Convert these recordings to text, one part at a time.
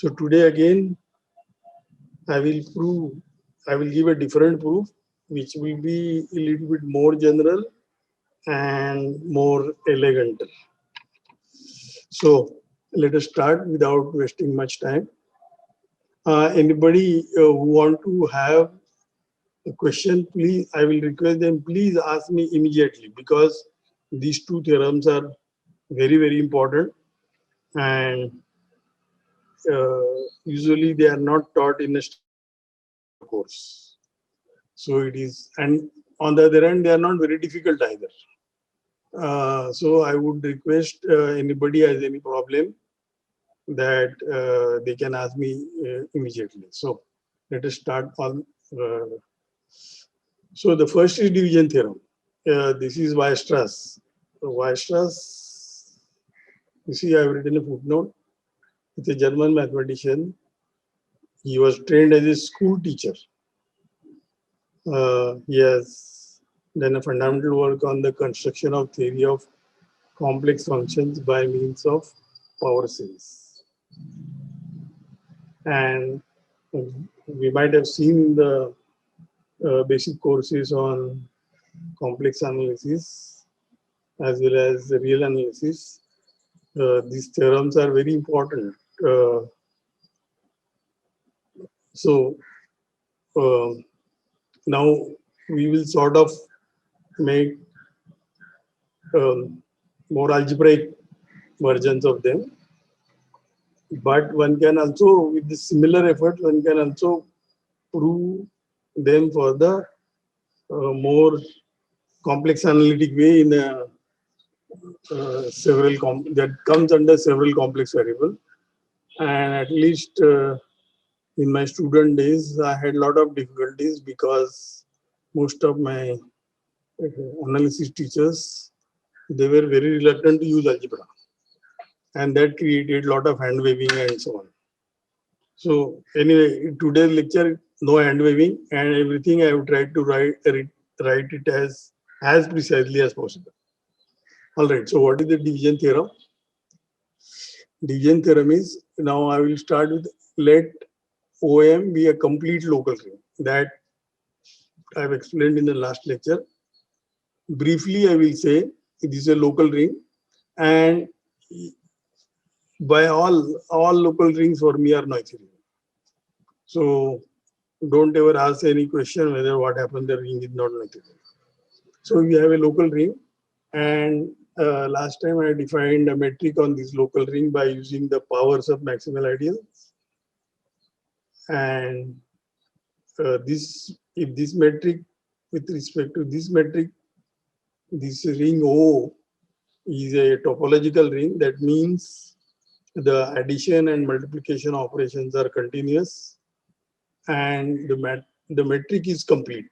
So today again, I will give a different proof, which will be a little bit more general and more elegant. So let us start without wasting much time. Anybody who want to have a question, please, I will request them, please ask me immediately, because these two theorems are very, very important, and usually they are not taught in a course. So it is, and on the other hand, they are not very difficult either. So I would request anybody has any problem that they can ask me immediately. So let us start on. So the first is division theorem. This is Weierstrass. Weierstrass, you see, I have written a footnote. It's a German mathematician. He was trained as a school teacher. He has done a fundamental work on the construction of theory of complex functions by means of power series. And we might have seen in the basic courses on complex analysis as well as the real analysis. These theorems are very important. So now we will sort of make more algebraic versions of them. But one can also, with the similar effort, one can also prove them for the more complex analytic way in a that comes under several complex variables. And at least in my student days, I had a lot of difficulties because most of my analysis teachers, they were very reluctant to use algebra, and that created a lot of hand waving and so on. So anyway, today's lecture, no hand waving, and everything I have tried to write it as precisely as possible. All right. So what is the division theorem? Division theorem is, now I will start with, let OM be a complete local ring. That I have explained in the last lecture. Briefly, I will say it is a local ring, and by all local rings for me are noisy rings. So don't ever ask any question whether what happened the ring is not noisy. So we have a local ring, and last time I defined a metric on this local ring by using the powers of maximal ideals. And if this metric, with respect to this metric, this ring O is a topological ring, that means the addition and multiplication operations are continuous, and the metric is complete.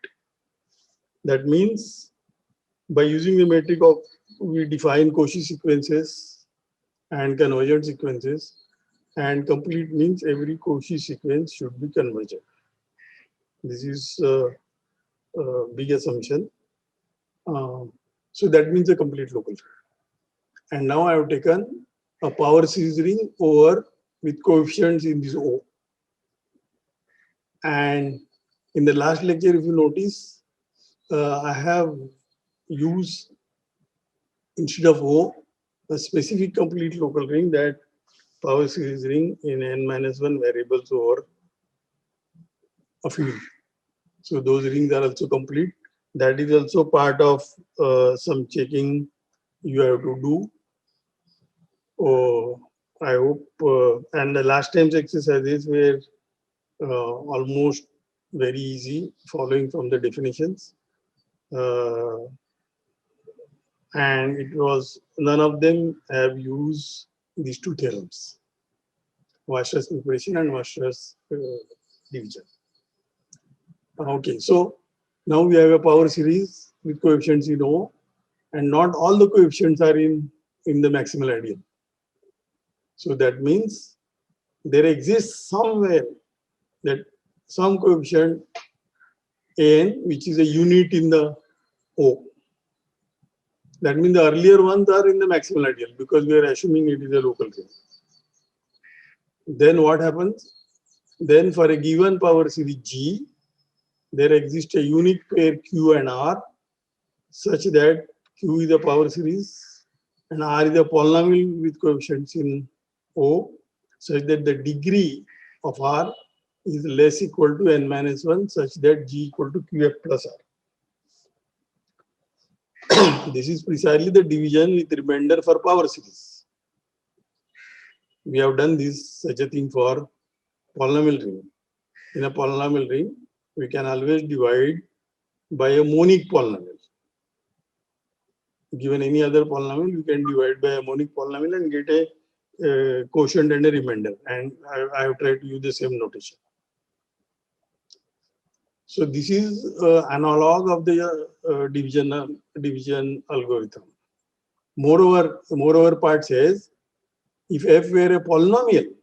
That means by using the metric of, we define Cauchy sequences and convergent sequences, and complete means every Cauchy sequence should be convergent. This is a big assumption. So that means a complete local ring. And now I have taken a power series ring over with coefficients in this O. And in the last lecture, if you notice, I have used, instead of O, a specific complete local ring, that power series ring in n-1 variables over a field. So those rings are also complete. That is also part of some checking you have to do. I hope, and the last time's exercises were almost very easy, following from the definitions. And it was, none of them have used these two theorems, Weierstrass preparation and Weierstrass division. Okay, so now we have a power series with coefficients in O, and not all the coefficients are in the maximal ideal. So that means there exists somewhere that some coefficient n, which is a unit in the O. That means the earlier ones are in the maximal ideal, because we are assuming it is a local ring. Then what happens? Then for a given power series G, there exists a unique pair Q and R such that Q is a power series and R is a polynomial with coefficients in O, such that the degree of R is less equal to n minus 1 such that G equal to QF plus R. This is precisely the division with remainder for power series. We have done this such a thing for polynomial ring. In a polynomial ring, we can always divide by a monic polynomial. Given any other polynomial, you can divide by a monic polynomial and get a quotient and a remainder. And I have tried to use the same notation. So this is analog of the division algorithm. Moreover, part says if f were a polynomial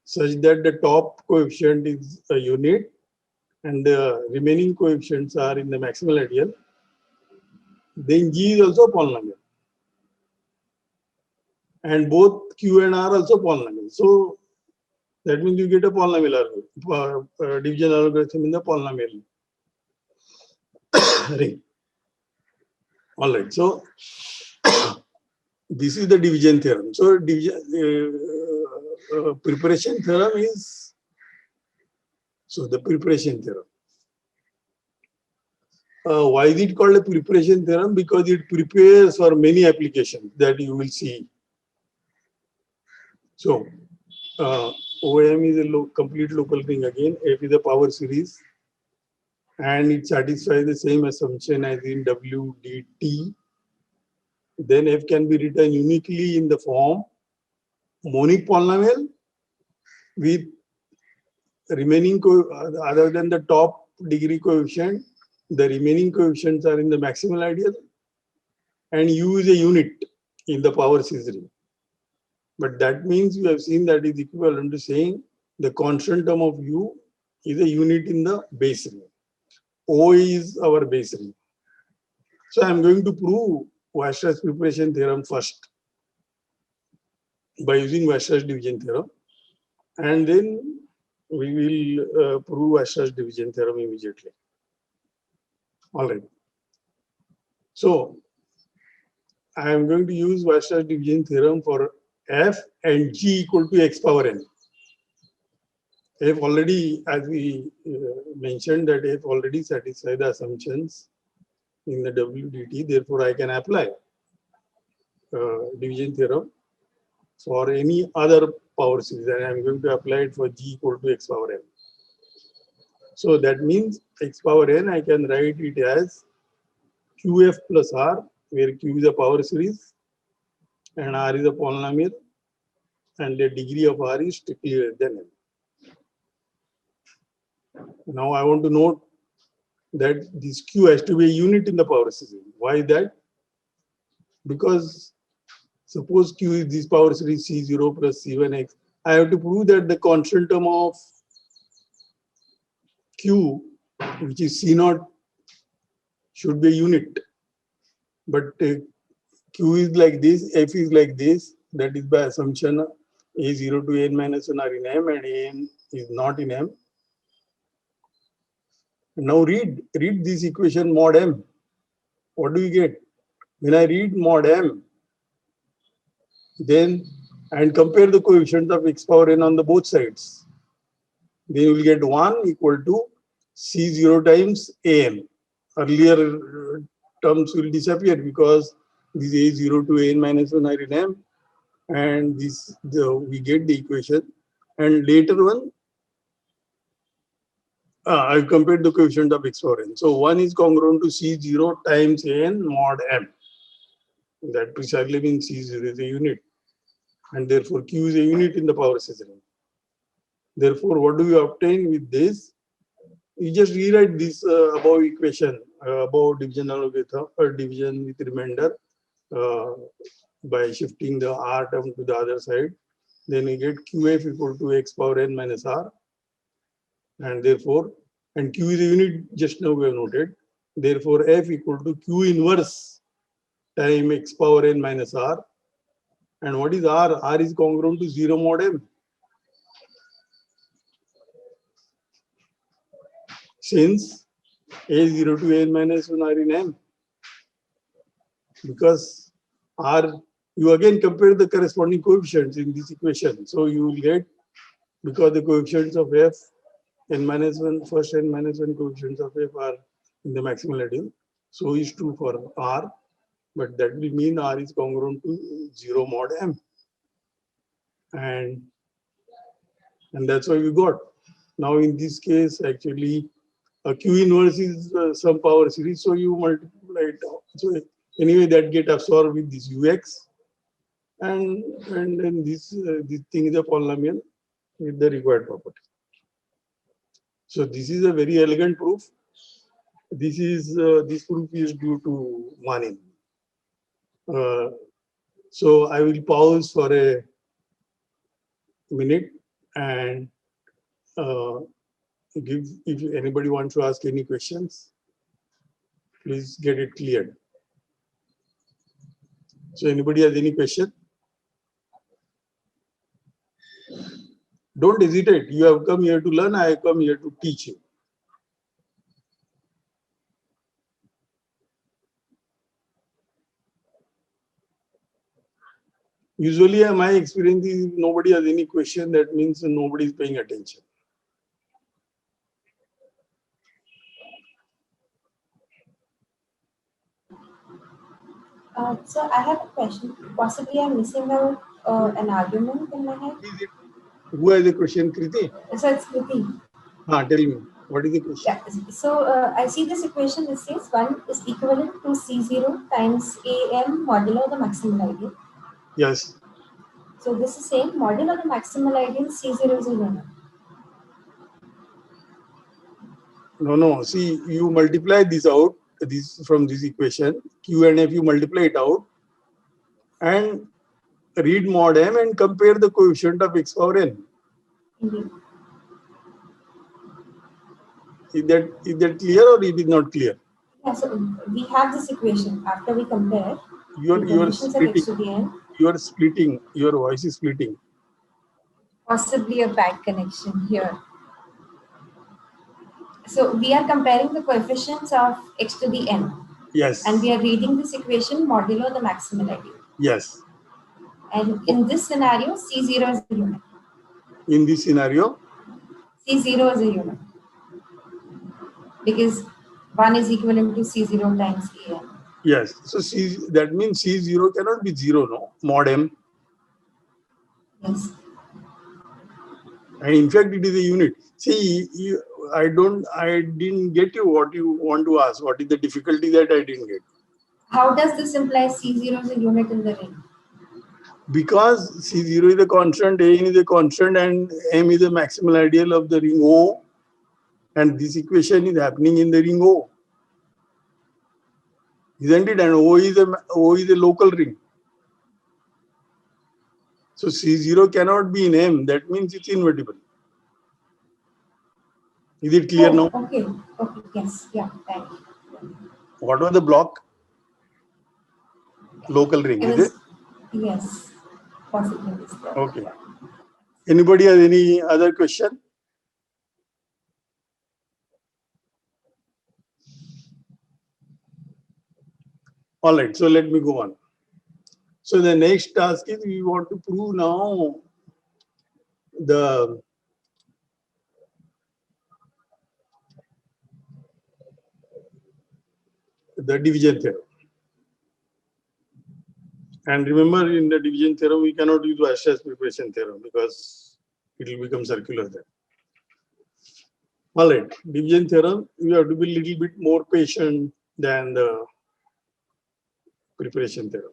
such that the top coefficient is a unit and the remaining coefficients are in the maximal ideal, then G is also a polynomial. And both Q and R also polynomial. So that means you get a polynomial division algorithm in the polynomial ring. All right. So this is the division theorem. So preparation theorem is the preparation theorem. Why is it called a preparation theorem? Because it prepares for many applications that you will see. So OM is a complete local ring again. F is a power series, and it satisfies the same assumption as in WDT. Then F can be written uniquely in the form monic polynomial with remaining other than the top degree coefficient, the remaining coefficients are in the maximal ideal, and U is a unit in the power series ring. But that means you have seen that is equivalent to saying the constant term of U is a unit in the base ring. O is our base ring. So I am going to prove Weierstrass preparation theorem first by using Weierstrass division theorem, and then we will prove Weierstrass division theorem immediately. All right. So I am going to use Weierstrass division theorem for F and G equal to x power n. F already, as we mentioned, that F already satisfies the assumptions in the WDT. Therefore, I can apply division theorem for any other power series, and I am going to apply it for G equal to x power n. So that means x power n, I can write it as QF plus R, where Q is a power series and R is a polynomial, and the degree of R is strictly less than n. Now I want to note that this Q has to be a unit in the power series. Why is that? Because suppose Q is this power series C0 plus C1x, I have to prove that the constant term of Q, which is C0, should be a unit. But Q is like this, F is like this, that is by assumption A0 to n minus 1 are in M and An is not in M. Now read this equation mod M. What do you get? When I read mod M, then and compare the coefficients of x power n on the both sides, then you will get 1 equal to C0 times An. Earlier terms will disappear because this A0 to n minus 1 are in M, and we get the equation. And later one, I've compared the coefficient of x power n. So 1 is congruent to C0 times An mod M. That precisely means C0 is a unit, and therefore Q is a unit in the power series ring. Therefore, what do we obtain with this? You just rewrite this above equation about division algorithm or division with remainder by shifting the R term to the other side. Then we get QF equal to x power n minus R, and therefore, and Q is a unit, just now we have noted. Therefore, F equal to Q inverse time x power n minus R. And what is R? R is congruent to 0 mod M. Since A0 to N minus 1 are in M. Because R, you again compare the corresponding coefficients in this equation. So you will get, because the coefficients of F, N minus 1, first N minus 1 coefficients of F are in the maximal ideal. So is true for R, but that will mean R is congruent to 0 mod M. And that's why we got. Now in this case, actually, a Q inverse is some power series, so you multiply it out. So anyway, that get absorbed with this UX, and then this thing is a polynomial with the required property. So this is a very elegant proof. This proof is due to Manin. So I will pause for a minute and if anybody wants to ask any questions, please get it cleared. So anybody has any question? Don't hesitate. You have come here to learn. I have come here to teach you. Usually, my experience is if nobody has any question, that means nobody is paying attention. So I have a question. Possibly I'm missing out an argument in my head. Who has a question, Kriti? So it's Kriti. Tell me, what is the question? Yeah. So I see this equation. This says 1 is equivalent to C0 times AM modulo the maximal ideal. Yes. So this is saying modulo the maximal ideal C0 is a unit. No. See, you multiply this out, this from this equation, Q and F, you multiply it out and read mod M and compare the coefficient of X power N. Indeed. Is that clear or it is not clear? Yeah, so we have this equation. After we compare You are splitting. X to the N. You are splitting. Your voice is splitting. Possibly a bad connection here. So we are comparing the coefficients of X to the N. Yes. And we are reading this equation modulo the maximal ideal. Yes. And in this scenario, C0 is a unit. In this scenario? C0 is a unit. Because 1 is equivalent to C0 times AN. Yes. So that means C0 cannot be 0, no? Mod M. Yes. And in fact, it is a unit. See, I didn't get you what you want to ask. What is the difficulty that I didn't get? How does this imply C0 is a unit in the ring? Because C0 is a constant, An is a constant, and M is a maximal ideal of the ring O. And this equation is happening in the ring O. Isn't it? And O is a local ring. So C0 cannot be in M. That means it's invertible. Is it clear now? Okay. Yes. Yeah. Thank you. What was the block? Local ring, is it? Yes. Possibly. Okay. Anybody has any other question? All right. So let me go on. So the next task is we want to prove now the division theorem. And remember, in the division theorem, we cannot use Weierstrass preparation theorem because it will become circular then. All right, division theorem, you have to be a little bit more patient than the preparation theorem.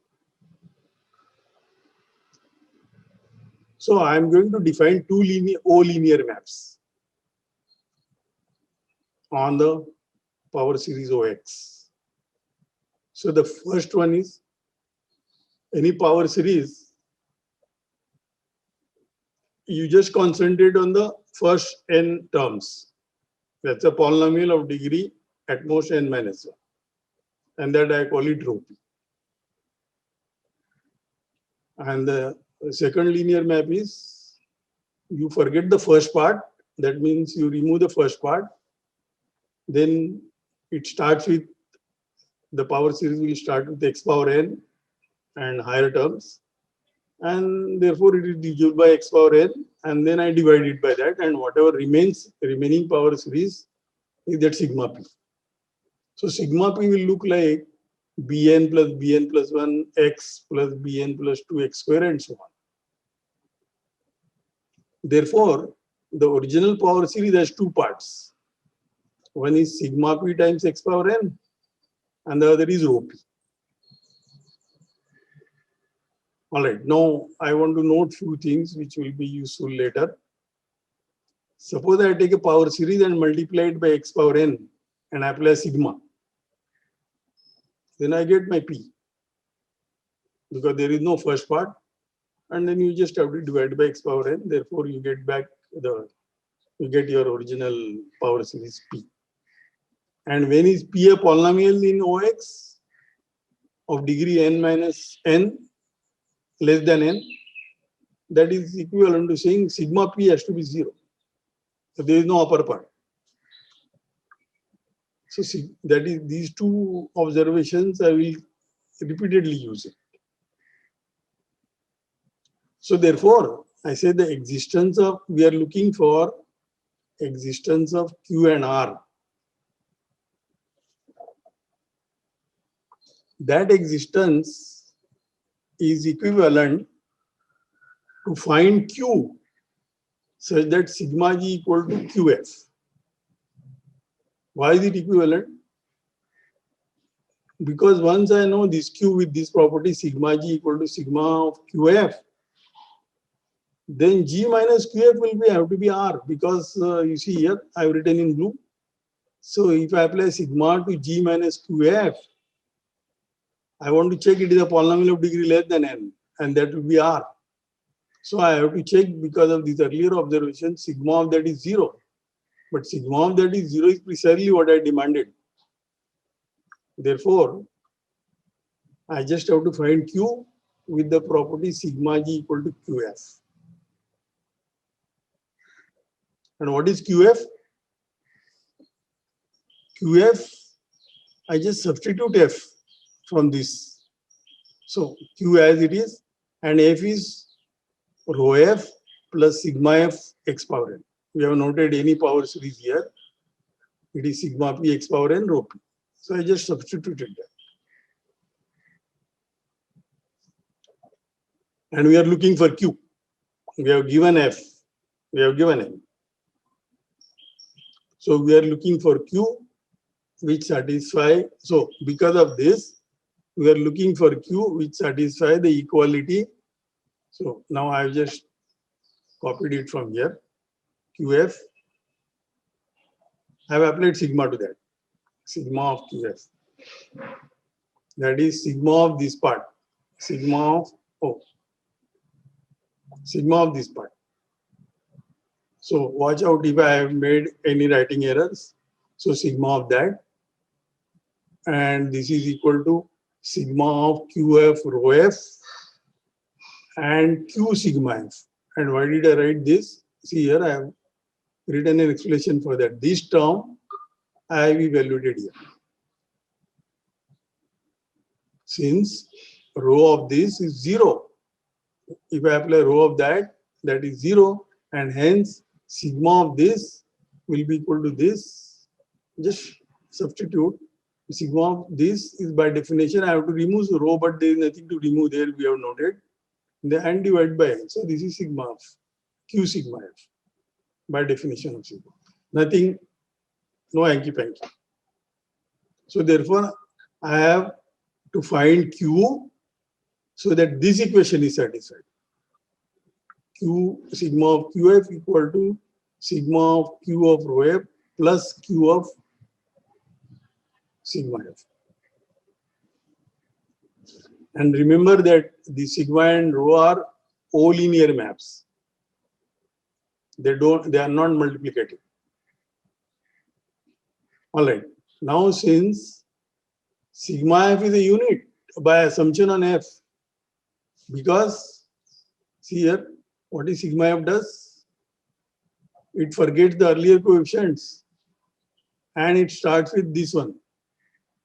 So I am going to define two linear maps on the power series OX. So the first one is any power series, you just concentrate on the first n terms. That's a polynomial of degree at most n minus 1. And that I call it rho p. And the second linear map is you forget the first part. That means you remove the first part. Then it starts with the power series will start with x power n and higher terms. And therefore it is divisible by x power n. And then I divide it by that. And whatever remains, remaining power series is that sigma p. So sigma p will look like bn plus 1 x plus bn plus 2 x square and so on. Therefore, the original power series has two parts. One is sigma p times x power n and the other is rho p. All right, now I want to note few things which will be useful later. Suppose I take a power series and multiply it by x power n and apply sigma. Then I get my p because there is no first part, and then you just have to divide by x power n. Therefore, you get back you get your original power series p. And when is p a polynomial in OX of degree n minus n less than n? That is equivalent to saying sigma p has to be 0. So there is no upper part. So see, that is these two observations I will repeatedly use it. So therefore, I say the existence of, we are looking for existence of Q and R. That existence is equivalent to find Q such that sigma g equal to QF. Why is it equivalent? Because once I know this Q with this property sigma g equal to sigma of QF, then G minus QF will have to be R, because you see here I have written in blue. So if I apply sigma to G minus QF, I want to check it is a polynomial of degree less than n, and that will be R. So I have to check, because of this earlier observation, sigma of that is 0. But sigma of that is 0 is precisely what I demanded. Therefore, I just have to find Q with the property sigma g equal to QF. And what is QF? QF, I just substitute F from this. So Q as it is, and F is rho F plus sigma F x power n. We have noted any power series here. It is sigma p x power n rho p. So I just substituted that. And we are looking for Q. We have given F. We have given N. So we are looking for Q which satisfy. So because of this, we are looking for Q which satisfy the equality. So now I have just copied it from here. QF. I have applied sigma to that. Sigma of QF. That is sigma of this part. Sigma of O. Sigma of this part. So watch out if I have made any writing errors. So sigma of that. And this is equal to sigma of QF rho F and Q sigma F. And why did I write this? See here I have written an explanation for that. This term I have evaluated here. Since rho of this is 0. If I apply rho of that, that is 0. And hence sigma of this will be equal to this. Just substitute. Sigma of this is by definition, I have to remove the rho, but there is nothing to remove there, we have noted. And divide by n. So this is sigma of Q sigma F by definition of sigma. Nothing, no hanky panky. So therefore, I have to find Q so that this equation is satisfied. Q sigma of QF equal to sigma of Q of rho F plus Q of sigma F. And remember that the sigma and rho are O linear maps. They are not multiplicative. All right. Now since sigma F is a unit by assumption on F, because See here, what is sigma f does? It forgets the earlier coefficients and it starts with this one.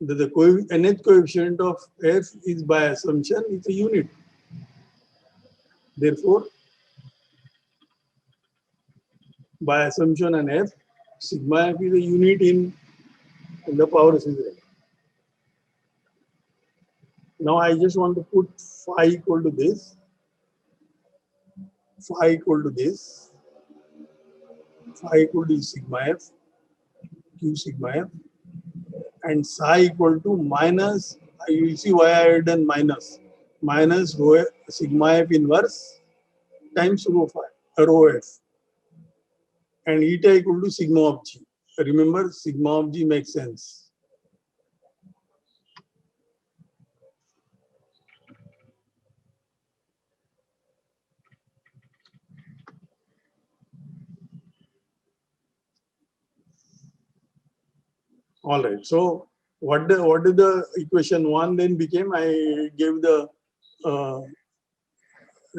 The nth coefficient of f is by assumption is a unit. Therefore, by assumption and f, sigma f is a unit in the power series range. Now I just want to put phi equal to this, phi equal to this, phi equal to sigma f, q sigma f, and psi equal to minus, you will see why I have done minus rho f, sigma f inverse times rho phi, rho f, and eta equal to sigma of g. Remember, sigma of g makes sense. All right. So what did the equation 1 then became? I gave the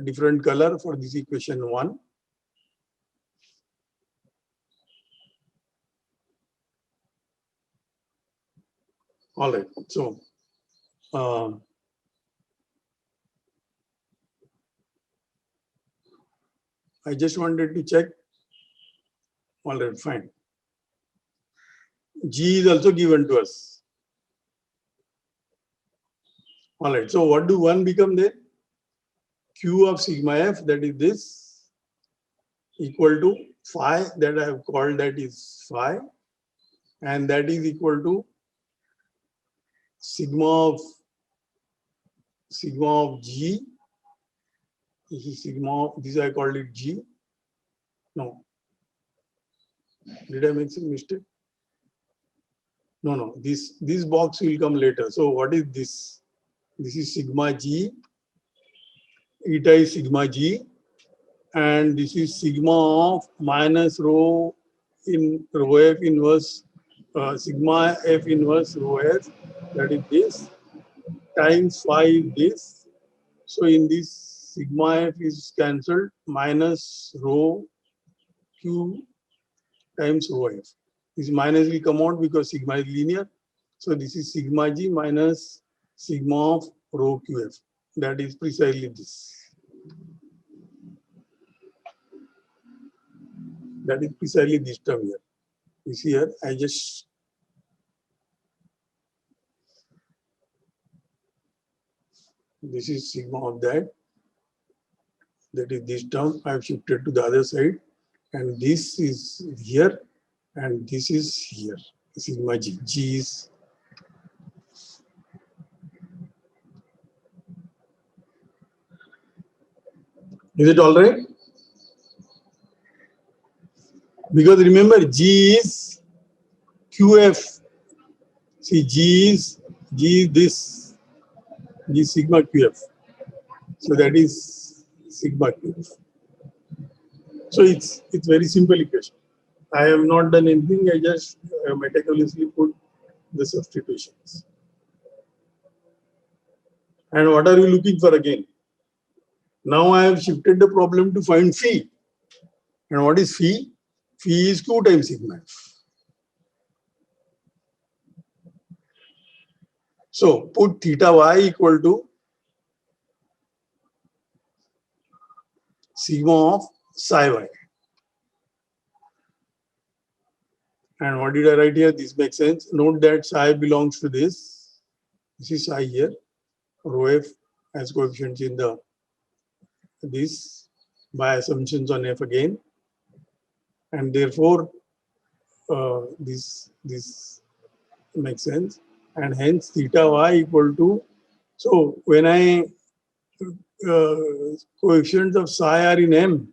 different color for this equation 1. All right. So I just wanted to check. All right, fine. G is also given to us. All right. So what do 1 become then? Q of sigma f, that is this, equal to phi, that I have called that is phi, and that is equal to sigma of g. This is sigma, this I called it g. No. Did I make some mistake? No. This box will come later. So what is this? This is sigma g. Eta is sigma g. And this is sigma of minus rho in rho f inverse, sigma f inverse rho f, that is this, times phi is this. So in this, sigma f is cancelled, minus rho q times rho f. This minus will come out because sigma is linear. So this is sigma g minus sigma of rho qf. That is precisely this. That is precisely this term here. You see here, I just this is sigma of that. That is this term. I have shifted to the other side, and this is here, and this is here. Sigma g. G is it all right? Because remember, G is QF. See, G is this. G is sigma QF. So that is sigma QF. So it's very simple equation. I have not done anything. I just meticulously put the substitutions. And what are you looking for again? Now I have shifted the problem to find phi. And what is phi? Phi is Q times sigma f. So put theta y equal to sigma of psi y. And what did I write here? This makes sense. Note that psi belongs to this. This is psi here. Rho f has coefficients in the this by assumptions on f again. And therefore, this makes sense. And hence theta y equal to, so when I coefficients of psi are in m,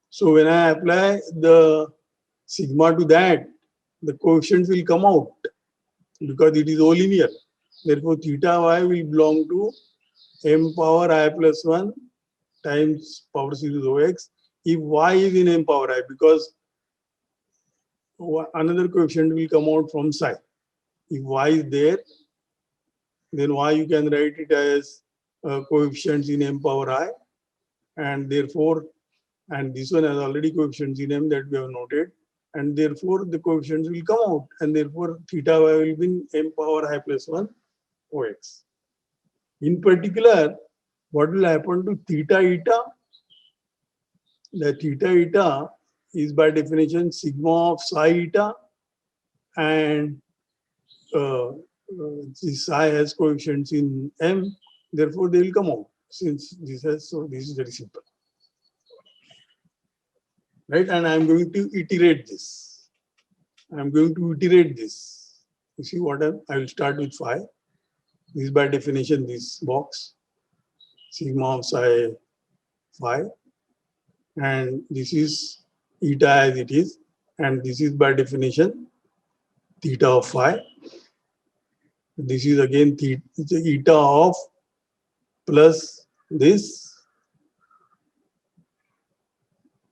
so when I apply the sigma to that, the coefficients will come out because it is all linear. Therefore, theta y will belong to m power I plus 1 times power series Ox if y is in m power I, because another coefficient will come out from psi. If y is there, then y you can write it as coefficients in m power I, and therefore, and this one has already coefficients in M that we have noted, and therefore the coefficients will come out, and therefore theta y will be m power I plus 1 OX. In particular, what will happen to theta eta? The theta eta is by definition sigma of psi eta, and this psi has coefficients in M, therefore they will come out. Since this has, so this is very simple, right? And I am going to iterate this. I am going to iterate this. You see what I will start with phi. This is by definition this box, sigma of psi phi, and this is eta as it is, and this is by definition theta of phi. This is again theta, eta of plus this,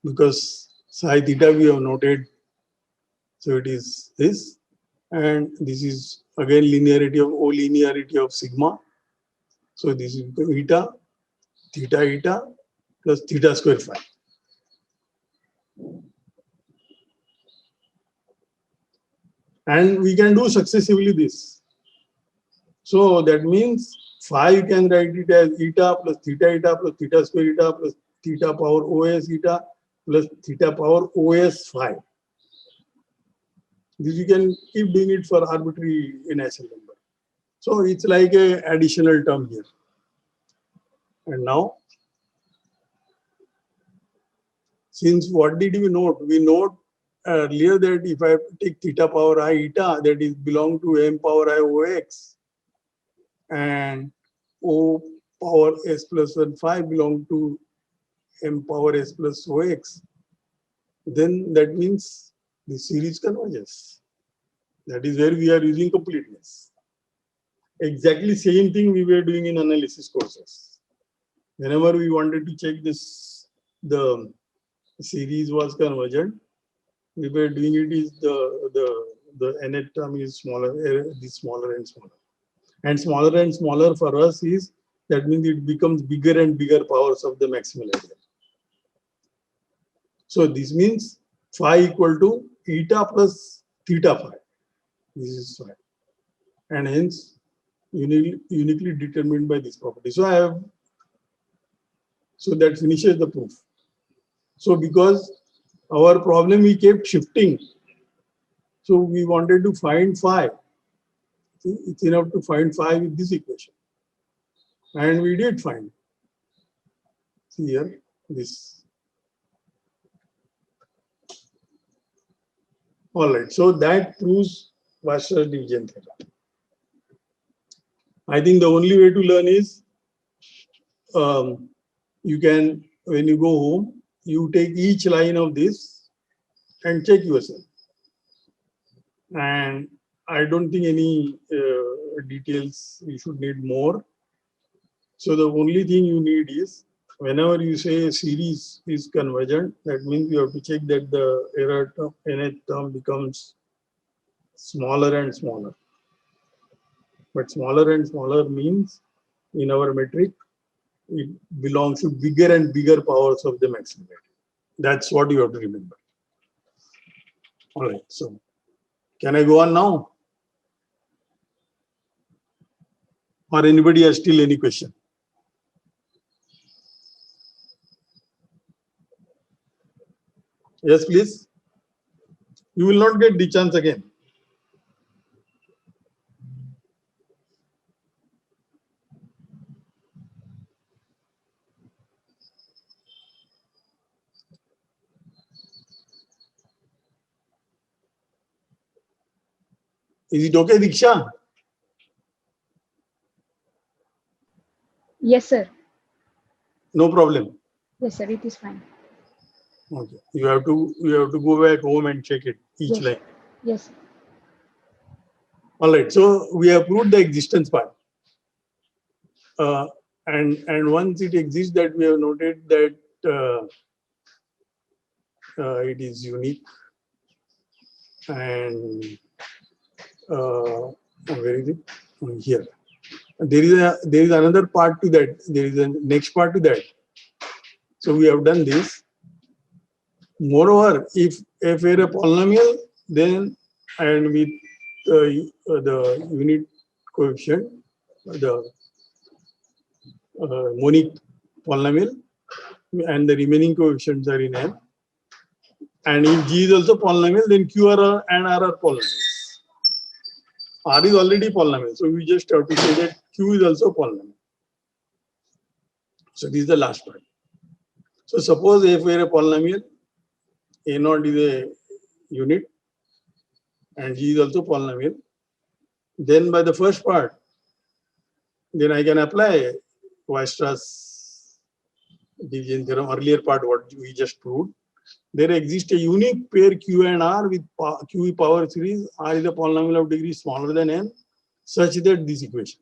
because psi theta we have noted, so it is this, and this is again linearity of O linearity of sigma. So this is eta, theta eta plus theta square phi. And we can do successively this. So that means phi you can write it as eta plus theta square eta plus theta power OS eta plus theta power OS phi. This you can keep doing it for arbitrary natural number. So it's like a additional term here. And now, since what did we note? We note earlier that if I take theta power I eta, that is belong to m power I OX, and O power S plus 1 phi belong to m power S plus OX, then that means the series converges. That is where we are using completeness. Exactly same thing we were doing in analysis courses. Whenever we wanted to check this, the series was convergent, we were doing it is the nth term is smaller, this smaller and smaller. And smaller for us is, that means it becomes bigger and bigger powers of the maximal area. So this means phi equal to eta plus theta phi. This is phi. And hence uniquely determined by this property. So that finishes the proof. So because our problem we kept shifting, so we wanted to find phi. It's enough to find phi with this equation. And we did find. See here, this. All right, so that proves Weierstrass division theorem. I think the only way to learn is, you can, when you go home, you take each line of this and check yourself. And I don't think any details you should need more. So the only thing you need is, whenever you say a series is convergent, that means you have to check that the error term, nth term becomes smaller and smaller. But smaller and smaller means, in our metric, it belongs to bigger and bigger powers of the maximum. That's what you have to remember. All right, so can I go on now? Or anybody has still any question? Yes, please. You will not get the chance again. Is it okay, Diksha? Yes, sir. No problem. Yes, sir. It is fine. Okay. You have to go back home and check it each line. Yes. All right. So we have proved the existence part. And once it exists, that we have noted that it is unique. And where is it? Here. There is another part to that. There is a next part to that. So we have done this. Moreover, if we're a polynomial, then and with the unit coefficient, the monic polynomial, and the remaining coefficients are in M. And if G is also polynomial, then Q and R are polynomials. R is already polynomial, so we just have to say that Q is also polynomial. So this is the last part. So suppose if we are a polynomial, A0 is a unit and G is also polynomial, then by the first part, then I can apply Weierstrass division theorem, earlier part what we just proved. There exists a unique pair Q and R with Q power series. R is a polynomial of degree smaller than n, such that this equation,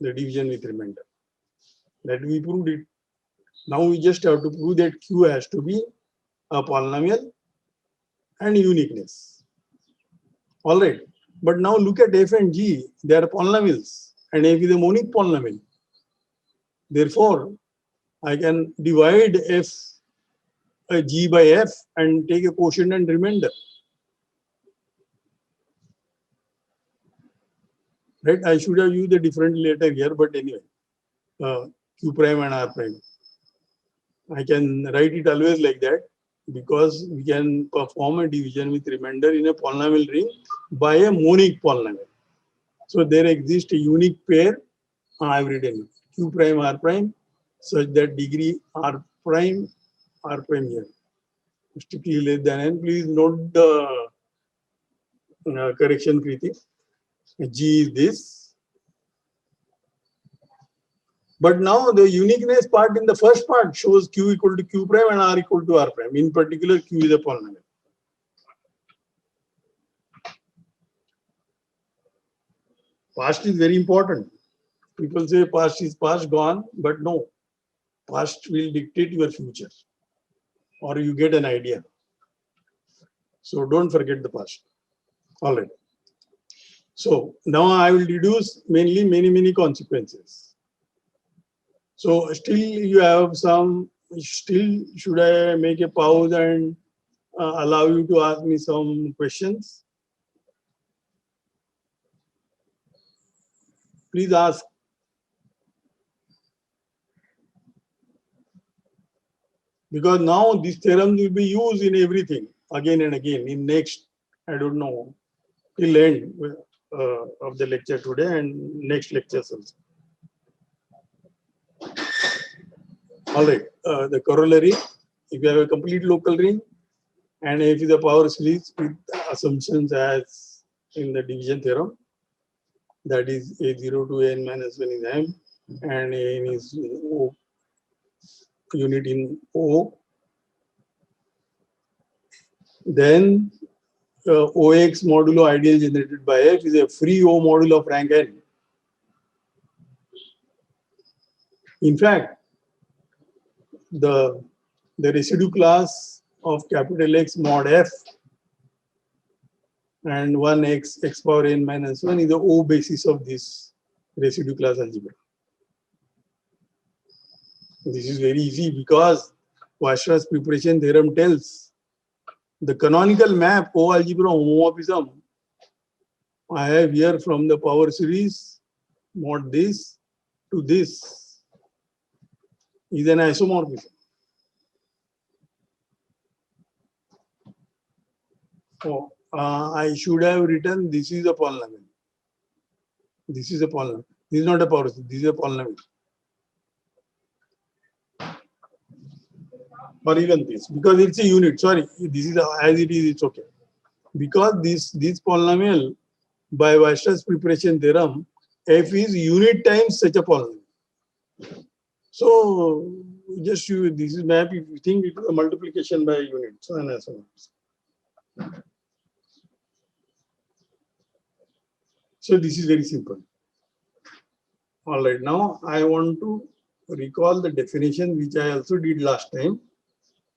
the division with remainder, that we proved it. Now we just have to prove that Q has to be a polynomial and uniqueness. All right. But now look at F and G, they are polynomials, and F is a monic polynomial. Therefore, I can divide G by F and take a quotient and remainder. Right? I should have used a different letter here, but anyway, Q prime and R prime. I can write it always like that because we can perform a division with remainder in a polynomial ring by a monic polynomial. So there exists a unique pair, I have written Q prime R prime, such that degree R prime here, strictly less than n. Please note the correction, Preeti. G is this. But now the uniqueness part in the first part shows Q equal to Q prime and R equal to R prime. In particular, Q is a polynomial. Past is very important. People say past is past, gone, but no. Past will dictate your future, or you get an idea. So don't forget the past. All right. So now I will deduce mainly many consequences. So still you have some, still should I make a pause and allow you to ask me some questions? Please ask. Because now these theorems will be used in everything again and again in next, I don't know, till end of the lecture today and next lectures also. All right, the corollary, if you have a complete local ring and if the power series with assumptions as in the division theorem, that is A0 to n minus 1 is M and n is O, unit in O, then OX modulo ideal generated by F is a free O modulo of rank n. In fact, the residue class of capital X mod F and 1x x power n minus 1 is the O basis of this residue class algebra. This is very easy because Weierstrass preparation theorem tells the canonical map O algebra homomorphism I have here from the power series mod this to this is an isomorphism. Oh, I should have written this is a polynomial. This is a polynomial. This is not a power series. This is a polynomial. Or even this, because it's a unit. Sorry, this is as it is. It's okay. Because this polynomial by Weierstrass preparation theorem, F is unit times such a polynomial. So just this is map. If you think it is a multiplication by units, so and so on. So this is very simple. All right, now I want to recall the definition which I also did last time,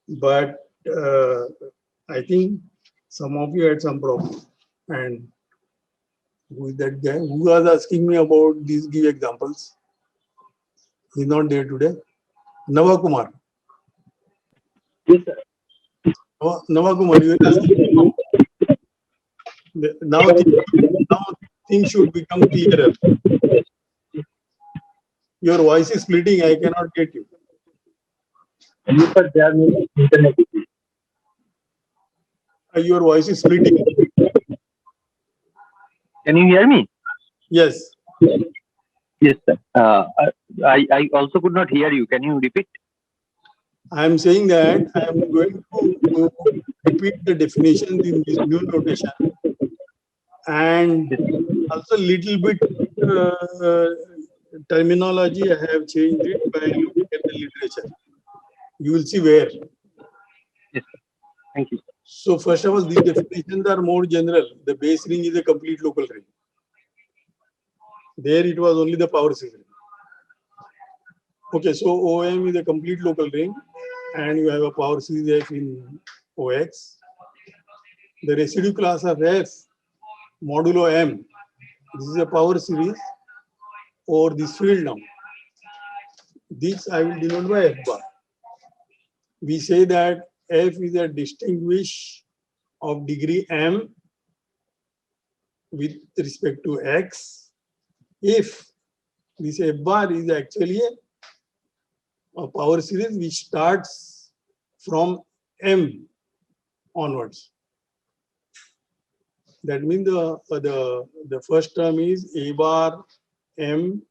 but I think some of you had some problem. And who is that guy? Who was asking me about these? Give examples. He's not there today. Navakumar. Yes, sir. Navakumar, you are asking now, now things should become clearer. Your voice is splitting. I cannot get you. Yes, sir, there are many internet issues. Your voice is splitting. Can you hear me? Yes. Yes, sir. I also could not hear you. Can you repeat? I am saying that I am going to repeat the definitions in this new notation and also little bit terminology. I have changed it by looking at the literature. You will see where. Yes, sir. Thank you. So first of all, these definitions are more general. The base ring is a complete local ring. There it was only the power series ring. Okay, so OM is a complete local ring and you have a power series F in OX. The residue class of F modulo M. This is a power series over this field now. This I will denote by F bar. We say that F is a distinguish of degree M with respect to X if this F bar is actually a power series which starts from M onwards. That means the first term is A bar M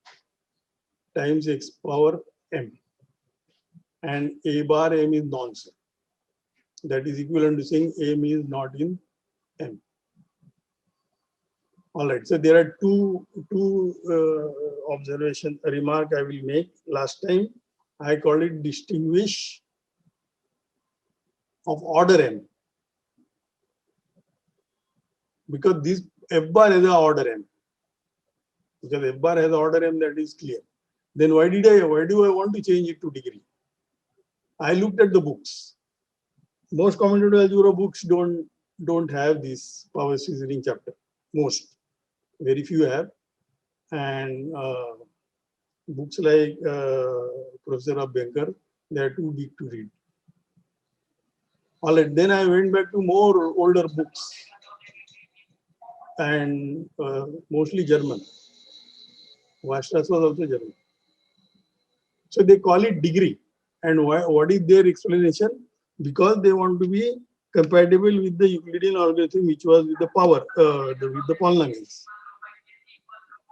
times X power M. And A bar M is nonce. That is equivalent to saying M is not in M. All right. So there are two observation remark I will make. Last time I called it distinguish of order M, because this F bar has an order M. Because F bar has order M, that is clear. Then why do I want to change it to degree? I looked at the books. Most commutative algebra books don't have this power series chapter. Most, very few have, and books like Professor of Banker, they are too big to read. All right, then I went back to more older books and mostly German. Weierstrass was also German. So they call it degree. And what is their explanation? Because they want to be compatible with the Euclidean algorithm, which was with the power, with the polynomials.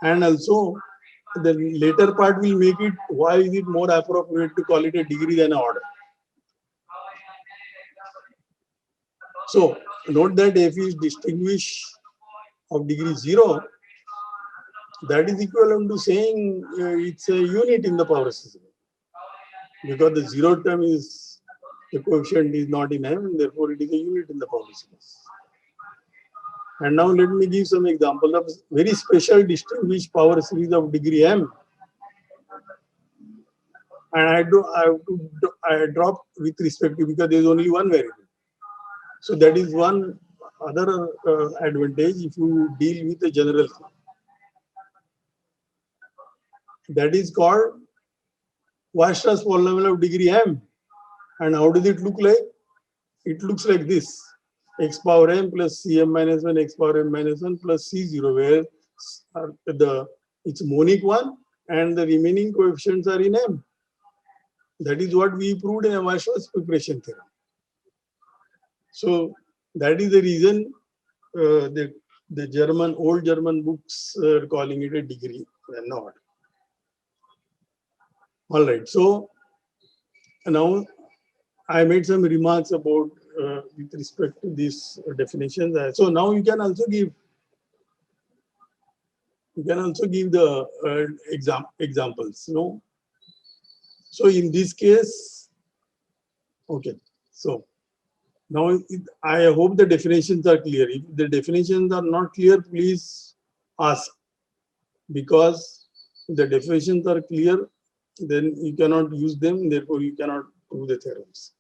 And also, the later part will make it, why is it more appropriate to call it a degree than an order? So, note that F is distinguish of degree 0, that is equivalent to saying it's a unit in the power system. Because the 0 term is, the coefficient is not in M, and therefore it is a unit in the power series. And now let me give some example of very special distinguished power series of degree M. And I drop with respect to, because there is only one variable. So that is one other advantage if you deal with a general thing. That is called Weierstrass polynomial of degree M. And how does it look like? It looks like this: x power m plus cm minus 1, x power m minus 1 plus c0, where it's monic one and the remaining coefficients are in M. That is what we proved in Weierstrass preparation theorem. So that is the reason the old German books are calling it a degree and not. All right. So now I made some remarks about with respect to these definitions. So now you can also give the examples. No. So in this case, okay. So now I hope the definitions are clear. If the definitions are not clear, please ask, because if the definitions are clear, then you cannot use them. Therefore, you cannot prove the theorems.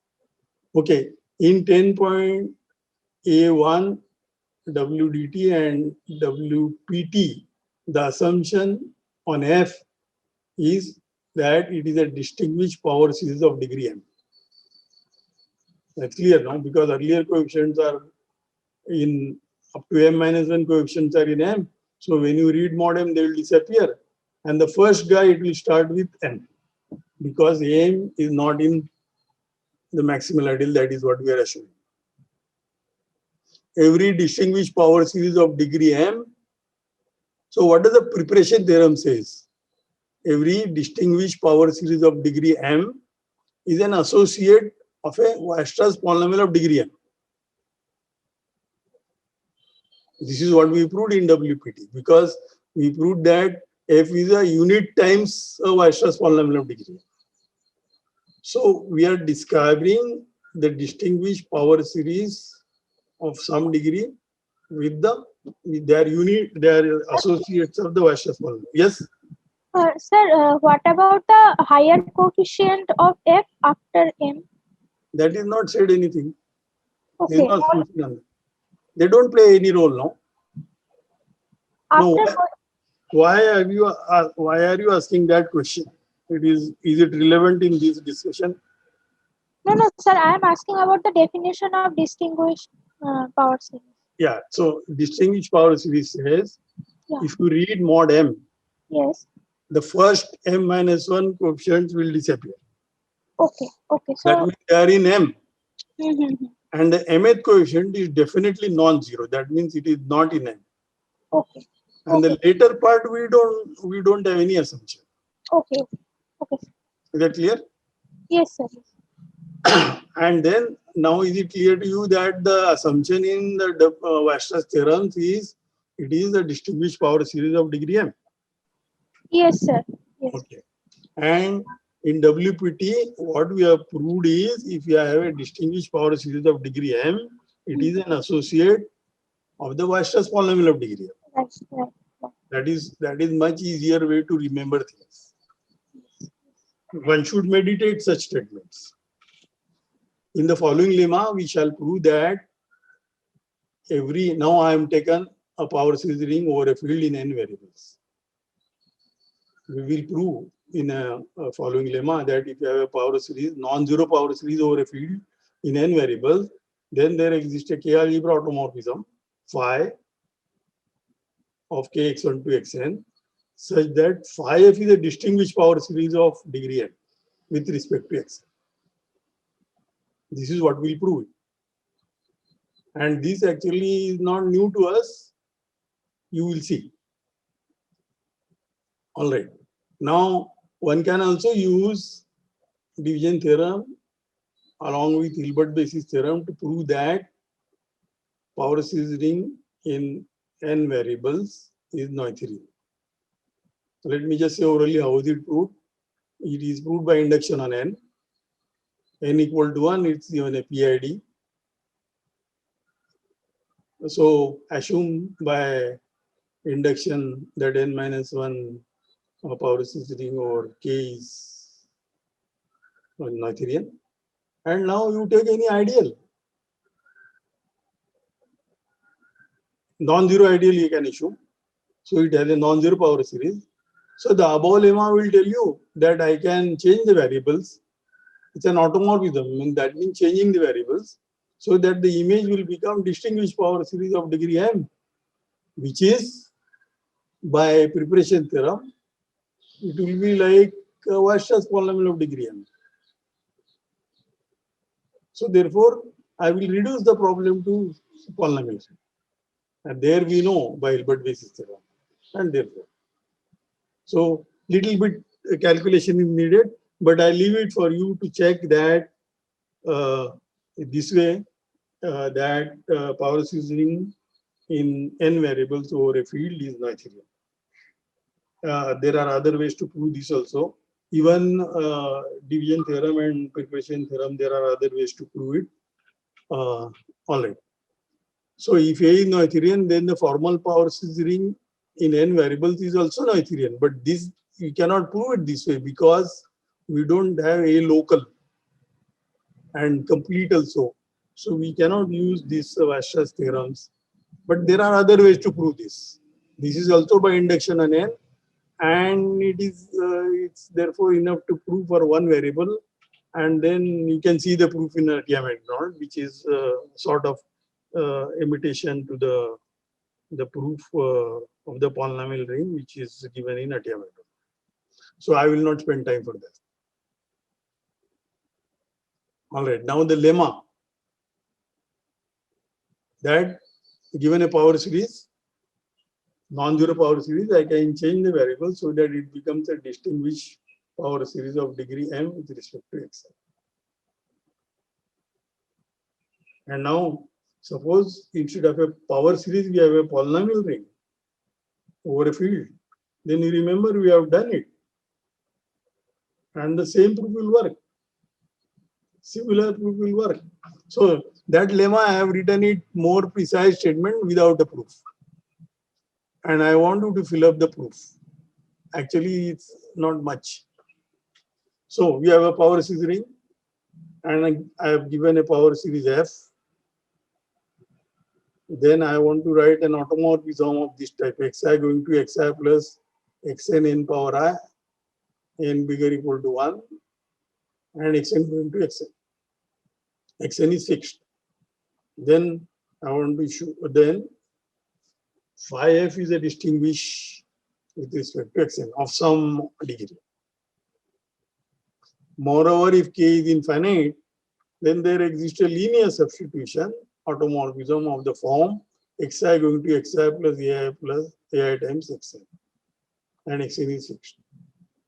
Okay. In 10.A1 WDT and WPT, the assumption on F is that it is a distinguished power series of degree M. That's clear now, because earlier coefficients are in up to m minus 1 coefficients are in m. So when you read mod m, they will disappear. And the first guy, it will start with m, because m is not in the maximal ideal. That is what we are assuming. Every distinguished power series of degree m. So what does the preparation theorem says? Every distinguished power series of degree m is an associate of a Weierstrass polynomial of degree m. This is what we proved in WPT, because we proved that f is a unit times a Weierstrass polynomial of degree m. So we are describing the distinguished power series of some degree with their associates of the Weierstrass polynomial. Yes. Sir, what about the higher coefficient of f after m? That is not said anything. There is Okay. no assumption on that. They don't play any role now. No. After Why are you asking that question? Is it relevant in this discussion? no, sir. I am asking about the definition of distinguished power series. Yeah. So distinguished power series says, Yeah. if you read mod m, Yes. the first m minus 1 coefficients will disappear. Okay. Okay. That So. means they are in m. Mhm. And the mth coefficient is definitely non-zero. That means it is not in m. Okay. And the later part we don't have any assumption. Okay. Okay. Is that clear? Yes, sir. And then now is it clear to you that the assumption in the Weierstrass theorems is it is a distinguished power series of degree m? Yes, sir. Yes. Okay. And in WPT, what we have proved is if you have a distinguished power series of degree m, it is an associate of the Weierstrass polynomial of degree m. Right. That is much easier way to remember things. One should meditate such statements. In the following lemma, we shall prove that now I am taken a power series ring over a field in n variables. We will prove in a following lemma that if you have a power series, non-zero power series over a field in n variables, then there exists a k-algebra automorphism phi of kx1 to xn such that phi f is a distinguished power series of degree n with respect to xn. This is what we'll prove. And this actually is not new to us. You will see. All right. Now, one can also use division theorem along with Hilbert basis theorem to prove that power series ring in n variables is Noetherian. So let me just say orally how is it proved. It is proved by induction on n. N equal to 1, it's given a PID. So assume by induction that n minus 1 power series ring over k is Noetherian. And now you take any ideal. Non-zero ideal you can assume. So it has a non-zero power series. So the above lemma will tell you that I can change the variables. It's an automorphism, and that means changing the variables so that the image will become distinguished power series of degree m, which is by preparation theorem, it will be like a Weierstrass polynomial of degree m. So therefore, I will reduce the problem to polynomials. And there we know by Hilbert basis theorem. And therefore, so little bit calculation is needed, but I leave it for you to check that this way that power series ring in n variables over a field is Noetherian. There are other ways to prove this also. Even division theorem and preparation theorem, there are other ways to prove it. All right. So if A is Noetherian, then the formal power series ring in n variables is also Noetherian. But this we cannot prove it this way because we don't have a local and complete also. So we cannot use these Weierstrass theorems. But there are other ways to prove this. This is also by induction on n, and it is it's therefore enough to prove for one variable and then you can see the proof in a diamagnetic, which is sort of imitation to the proof of the polynomial ring, which is given in a diamagnetic. So I will not spend time for that. All right, now the lemma that given a power series, non-zero power series, I can change the variable so that it becomes a distinguished power series of degree m with respect to xi. And now, suppose instead of a power series, we have a polynomial ring over a field. Then you remember we have done it. And the same proof will work. Similar proof will work. So that lemma, I have written it more precise statement without a proof. And I want you to fill up the proof. Actually, it's not much. So we have a power series ring, and I have given a power series F. Then I want to write an automorphism of this type, xi going to xi plus xn n power I, n bigger equal to 1, and xn going to xn. Xn is fixed. Then I want to show, then phi f is a distinguished with respect to xn of some degree. Moreover, if k is infinite, then there exists a linear substitution automorphism of the form xi going to xi plus ai times xn, and xn is fixed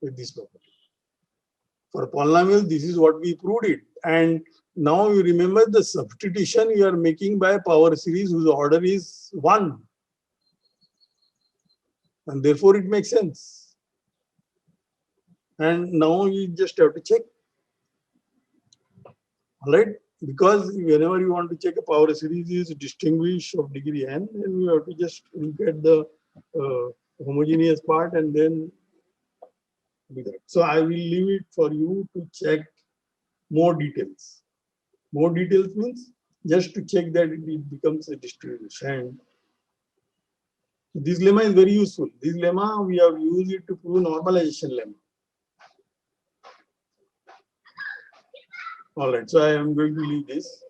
with this property. For polynomial, this is what we proved it. And now you remember the substitution you are making by power series whose order is 1. And therefore it makes sense. And now you just have to check. All right? Because whenever you want to check a power series is distinguished of degree n, then you have to just look at the homogeneous part and then do that. So I will leave it for you to check more details. More details means just to check that it becomes a distribution. This lemma is very useful. This lemma, we have used it to prove normalization lemma. All right, so I am going to leave this.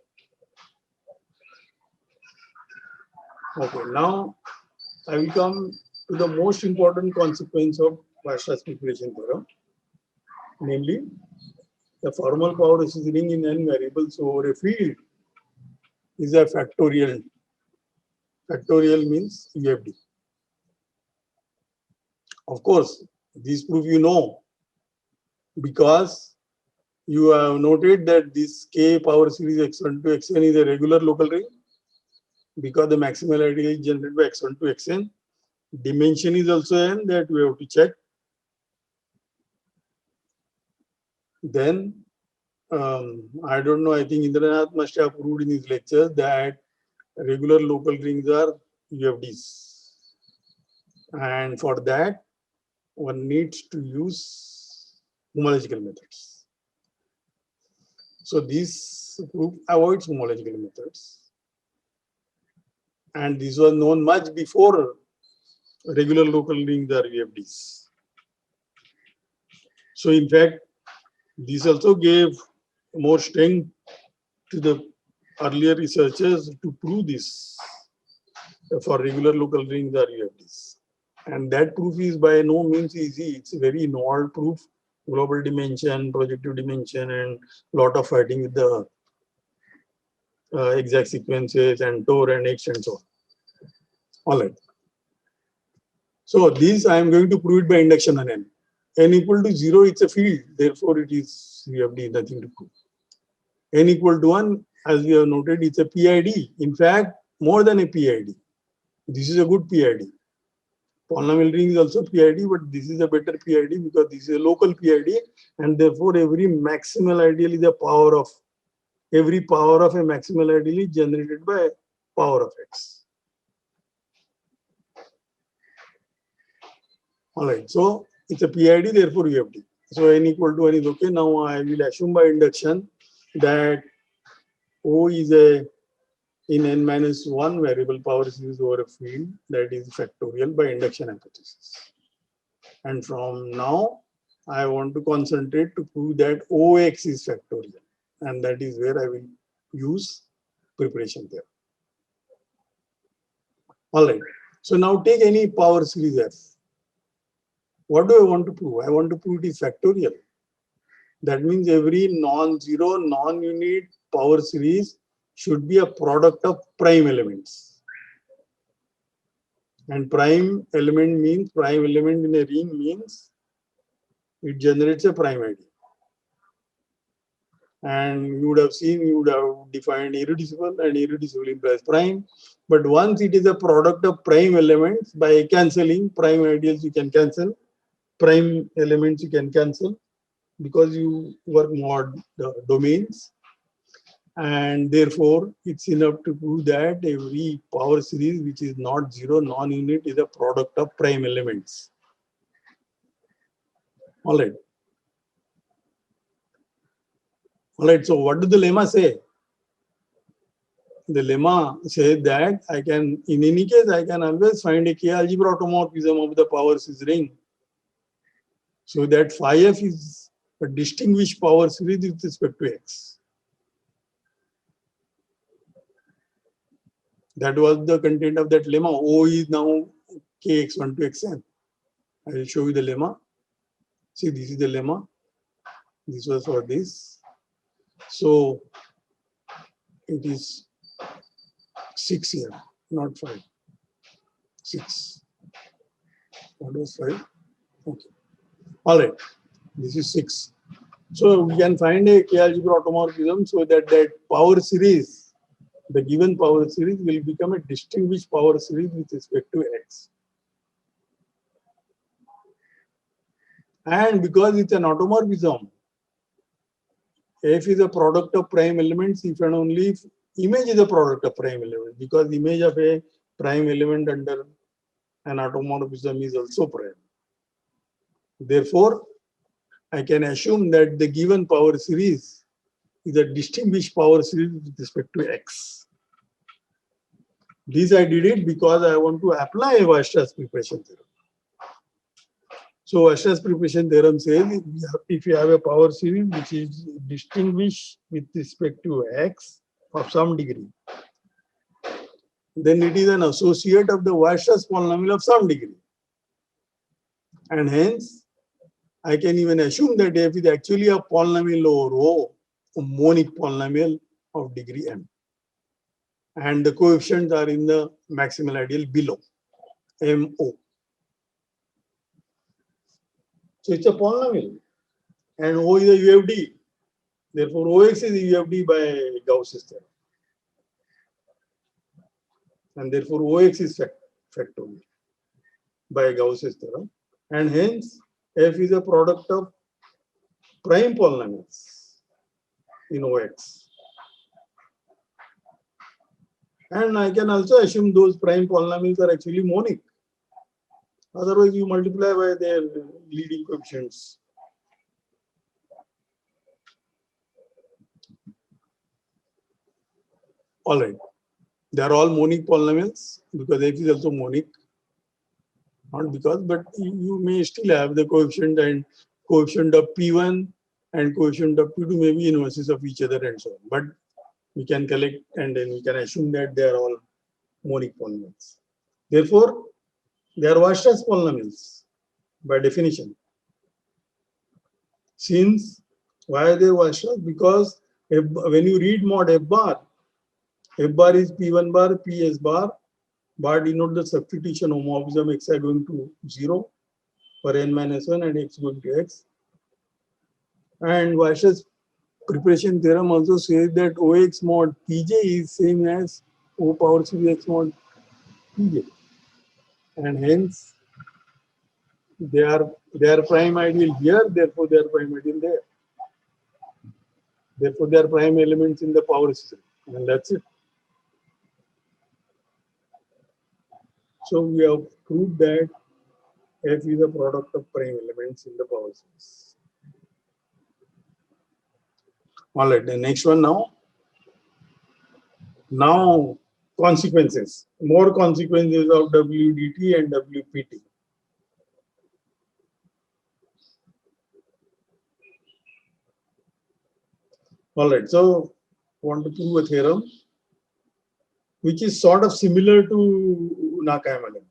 Okay, now I will come to the most important consequence of Weierstrass preparation theorem, namely the formal power ring in n variables over a field is a factorial. Factorial means UFD. Of course, this proof you know because you have noted that this K power series x1 to xn is a regular local ring because the maximal ideal is generated by x1 to xn. Dimension is also n, that we have to check. Then, I don't know, I think Indranath must have proved in his lectures that regular local rings are UFDs. And for that, one needs to use homological methods. So this proof avoids homological methods. And this was known much before regular local rings are UFDs. So in fact, this also gave more strength to the earlier researchers to prove this for regular local rings are UFDs. And that proof is by no means easy. It's a very involved proof. Global dimension, projective dimension, and lot of fighting with the exact sequences and Tor and X and so on. All right. So this I am going to prove it by induction on n. N equal to 0, it's a field. Therefore, it is UFD, nothing to prove. N equal to 1, as we have noted, it's a PID. In fact, more than a PID. This is a good PID. Polynomial ring is also PID, but this is a better PID because this is a local PID, and therefore every maximal ideal is a power of, every power of a maximal ideal is generated by power of x. All right, so it's a PID, therefore UFD. So n equal to 1 is okay. Now I will assume by induction that O is a in n minus 1 variable power series over a field that is factorial by induction hypothesis. And from now, I want to concentrate to prove that OX is factorial, and that is where I will use preparation theorem. All right. So now take any power series F. What do I want to prove? I want to prove it is factorial. That means every non-zero, non-unit power series should be a product of prime elements. And prime element means, prime element in a ring means it generates a prime ID. And you would have seen, you would have defined irreducible, and irreducible implies prime. But once it is a product of prime elements, by cancelling prime ideals you can cancel, prime elements you can cancel, because you work mod domains. And therefore, it's enough to prove that every power series which is not zero, non-unit, is a product of prime elements. All right. All right, so what does the lemma say? The lemma says that I can, in any case, I can always find a K-algebra automorphism of the power series ring. So that phi f is a distinguished power series with respect to X. That was the content of that lemma. O is now Kx1 to Xn. I will show you the lemma. See, this is the lemma. This was for this. So it is 6 here, not 5. 6. What was 5? Okay. All right. This is 6. So we can find a K-algebra automorphism so that that power series, the given power series, will become a distinguished power series with respect to X. And because it's an automorphism, F is a product of prime elements if and only if image is a product of prime elements, because image of a prime element under an automorphism is also prime. Therefore, I can assume that the given power series is a distinguished power series with respect to X. This I did it because I want to apply Weierstrass preparation theorem. So Weierstrass preparation theorem says if you have a power series which is distinguished with respect to X of some degree, then it is an associate of the Weierstrass polynomial of some degree. And hence, I can even assume that F is actually a polynomial over O, a monic polynomial of degree M. And the coefficients are in the maximal ideal below, MO. So it's a polynomial. And O is a UFD. Therefore, OX is a UFD by Gauss's theorem. And therefore, OX is factorial by Gauss's theorem. And hence, F is a product of prime polynomials in OX. And I can also assume those prime polynomials are actually monic. Otherwise, you multiply by their leading coefficients. All right. They are all monic polynomials because F is also monic. Not because, but you may still have the coefficient and coefficient of P1 and coefficient of P2 may be inverses of each other and so on. But we can collect and then we can assume that they are all monic polynomials. Therefore, they are Weierstrass polynomials by definition. Since, why are they Weierstrass? Because when you read mod F bar is P1 bar, Ps bar denote the substitution homomorphism xi going to 0 for n minus 1 and x going to x. And Weierstrass preparation theorem also says that OX mod Pj is same as O power series x mod Pj. And hence, they are prime ideal here, therefore they are prime ideal there. Therefore, they are prime elements in the power system. And that's it. So we have proved that F is a product of prime elements in the power series. All right, the next one now. Now, consequences. More consequences of WDT and WPT. All right, so I want to prove a theorem which is sort of similar to Nakayama lemma.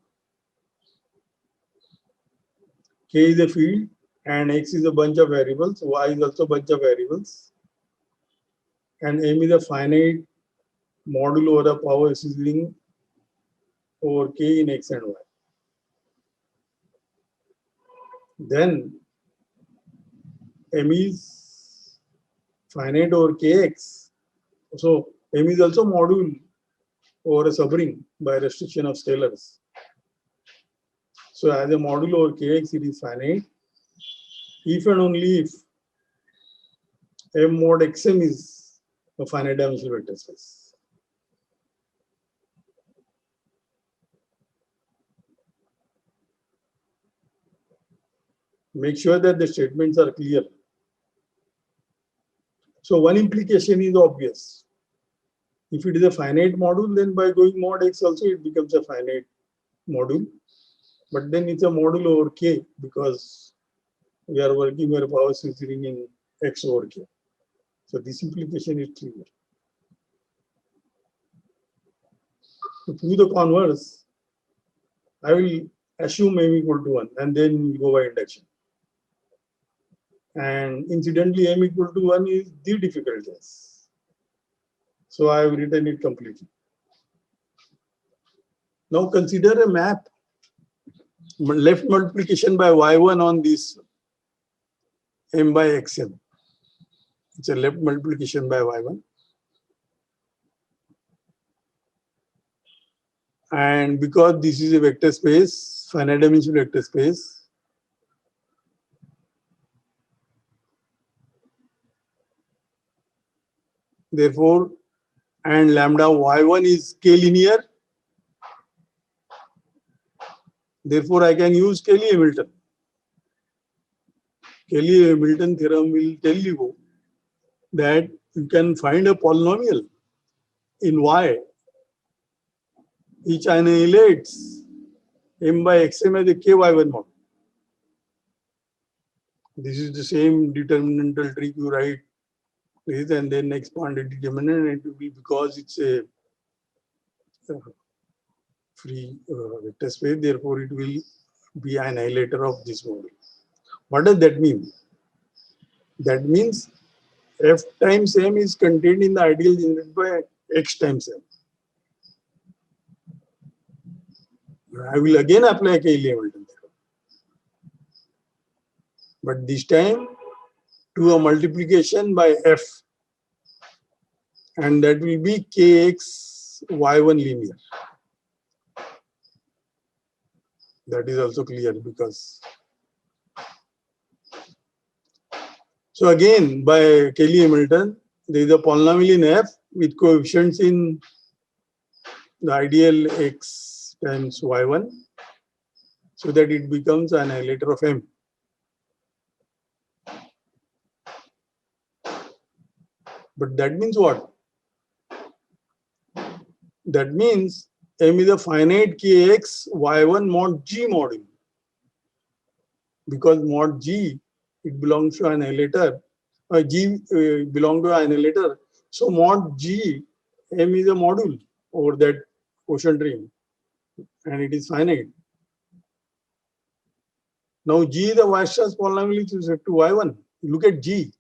K is a field and X is a bunch of variables, Y is also a bunch of variables, and M is a finite module over a power scaling over K in X and Y. Then M is finite over Kx. So M is also module over a subring by restriction of scalars. So as a module over Kx, it is finite if and only if M mod Xm is a finite dimensional vector space. Make sure that the statements are clear. So one implication is obvious. If it is a finite module, then by going mod X also it becomes a finite module. But then it's a module over K because we are working with a power scaling in X over K. So this implication is clear. To prove the converse, I will assume M equal to 1 and then go by induction. And incidentally, M equal to 1 is the difficult case. So I have written it completely. Now consider a map, left multiplication by y1 on this M by xm. It's a left multiplication by y1. And because this is a vector space, finite dimensional vector space, therefore, and lambda y1 is k-linear, therefore I can use Cayley-Hamilton. Cayley-Hamilton theorem will tell you that you can find a polynomial in y which annihilates M by xm as a ky1 mod. This is the same determinantal trick you write this and then expand the determinant, and it will be because it's a free vector space, therefore it will be an annihilator of this model. What does that mean? That means f times m is contained in the ideal generated by x times m. I will again apply Cayley-Hamilton theorem, but this time to a multiplication by f, and that will be kx y1 linear. That is also clear because. So again, by Cayley-Hamilton, there is a polynomial in f with coefficients in the ideal x times y1, so that it becomes an annihilator of m. But that means what? That means m is a finite kx y1 mod g module. Because mod g, it belongs to an annihilator. G belongs to an annihilator. So mod g, m is a module over that quotient ring, and it is finite. Now g is the Weierstrass polynomial with respect to y1. Look at g.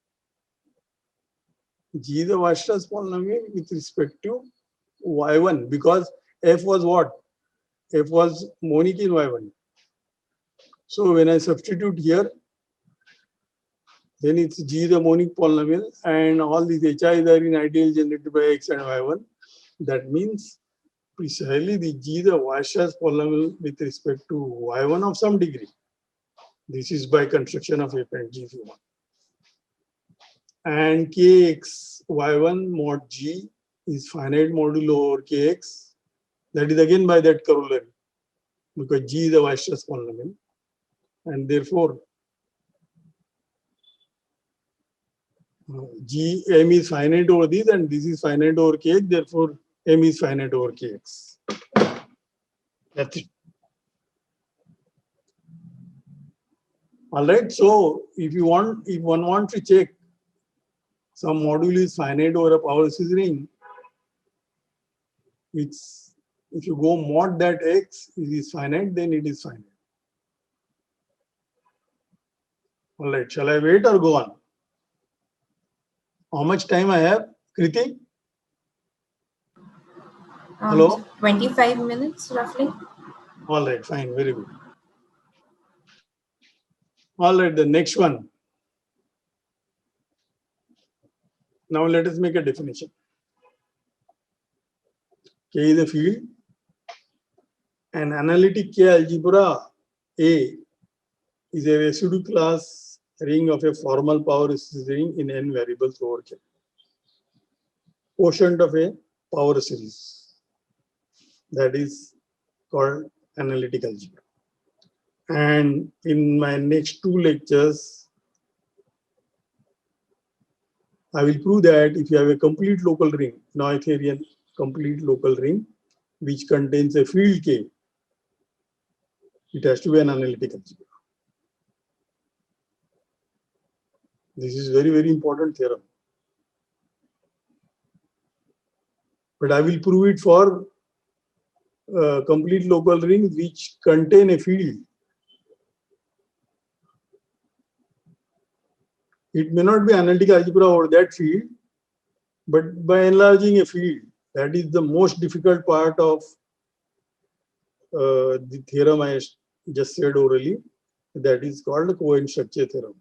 G is the Weierstrass polynomial with respect to y1 because f was what? F was monic in y1. So when I substitute here, then it's G the monic polynomial and all these HIs are in ideal generated by X and Y1. That means precisely the G the Weierstrass polynomial with respect to Y1 of some degree. This is by construction of F and G if you want. And Kx Y1 mod G is finite modulo over Kx. That is again by that corollary because G is the Weierstrass polynomial. And therefore, M is finite over this and this is finite over Kx, therefore M is finite over Kx. That's it. All right, so if one wants to check some module is finite over a power series ring, it's, if you go mod that X is finite, then it is finite. All right, shall I wait or go on? How much time I have, Kriti? Hello? 25 minutes roughly. All right, fine, very good. All right, the next one. Now let us make a definition. K is a field. An analytic K algebra A is a residue class ring of a formal power series ring in n variables over K. Quotient of a power series. That is called analytic algebra. And in my next 2 lectures, I will prove that if you have a complete local ring, Noetherian complete local ring, which contains a field K, it has to be an analytic algebra. This is very, very important theorem. But I will prove it for complete local rings which contain a field. It may not be analytic algebra over that field, but by enlarging a field, that is the most difficult part of the theorem I just said orally. That is called the coherent structure theorem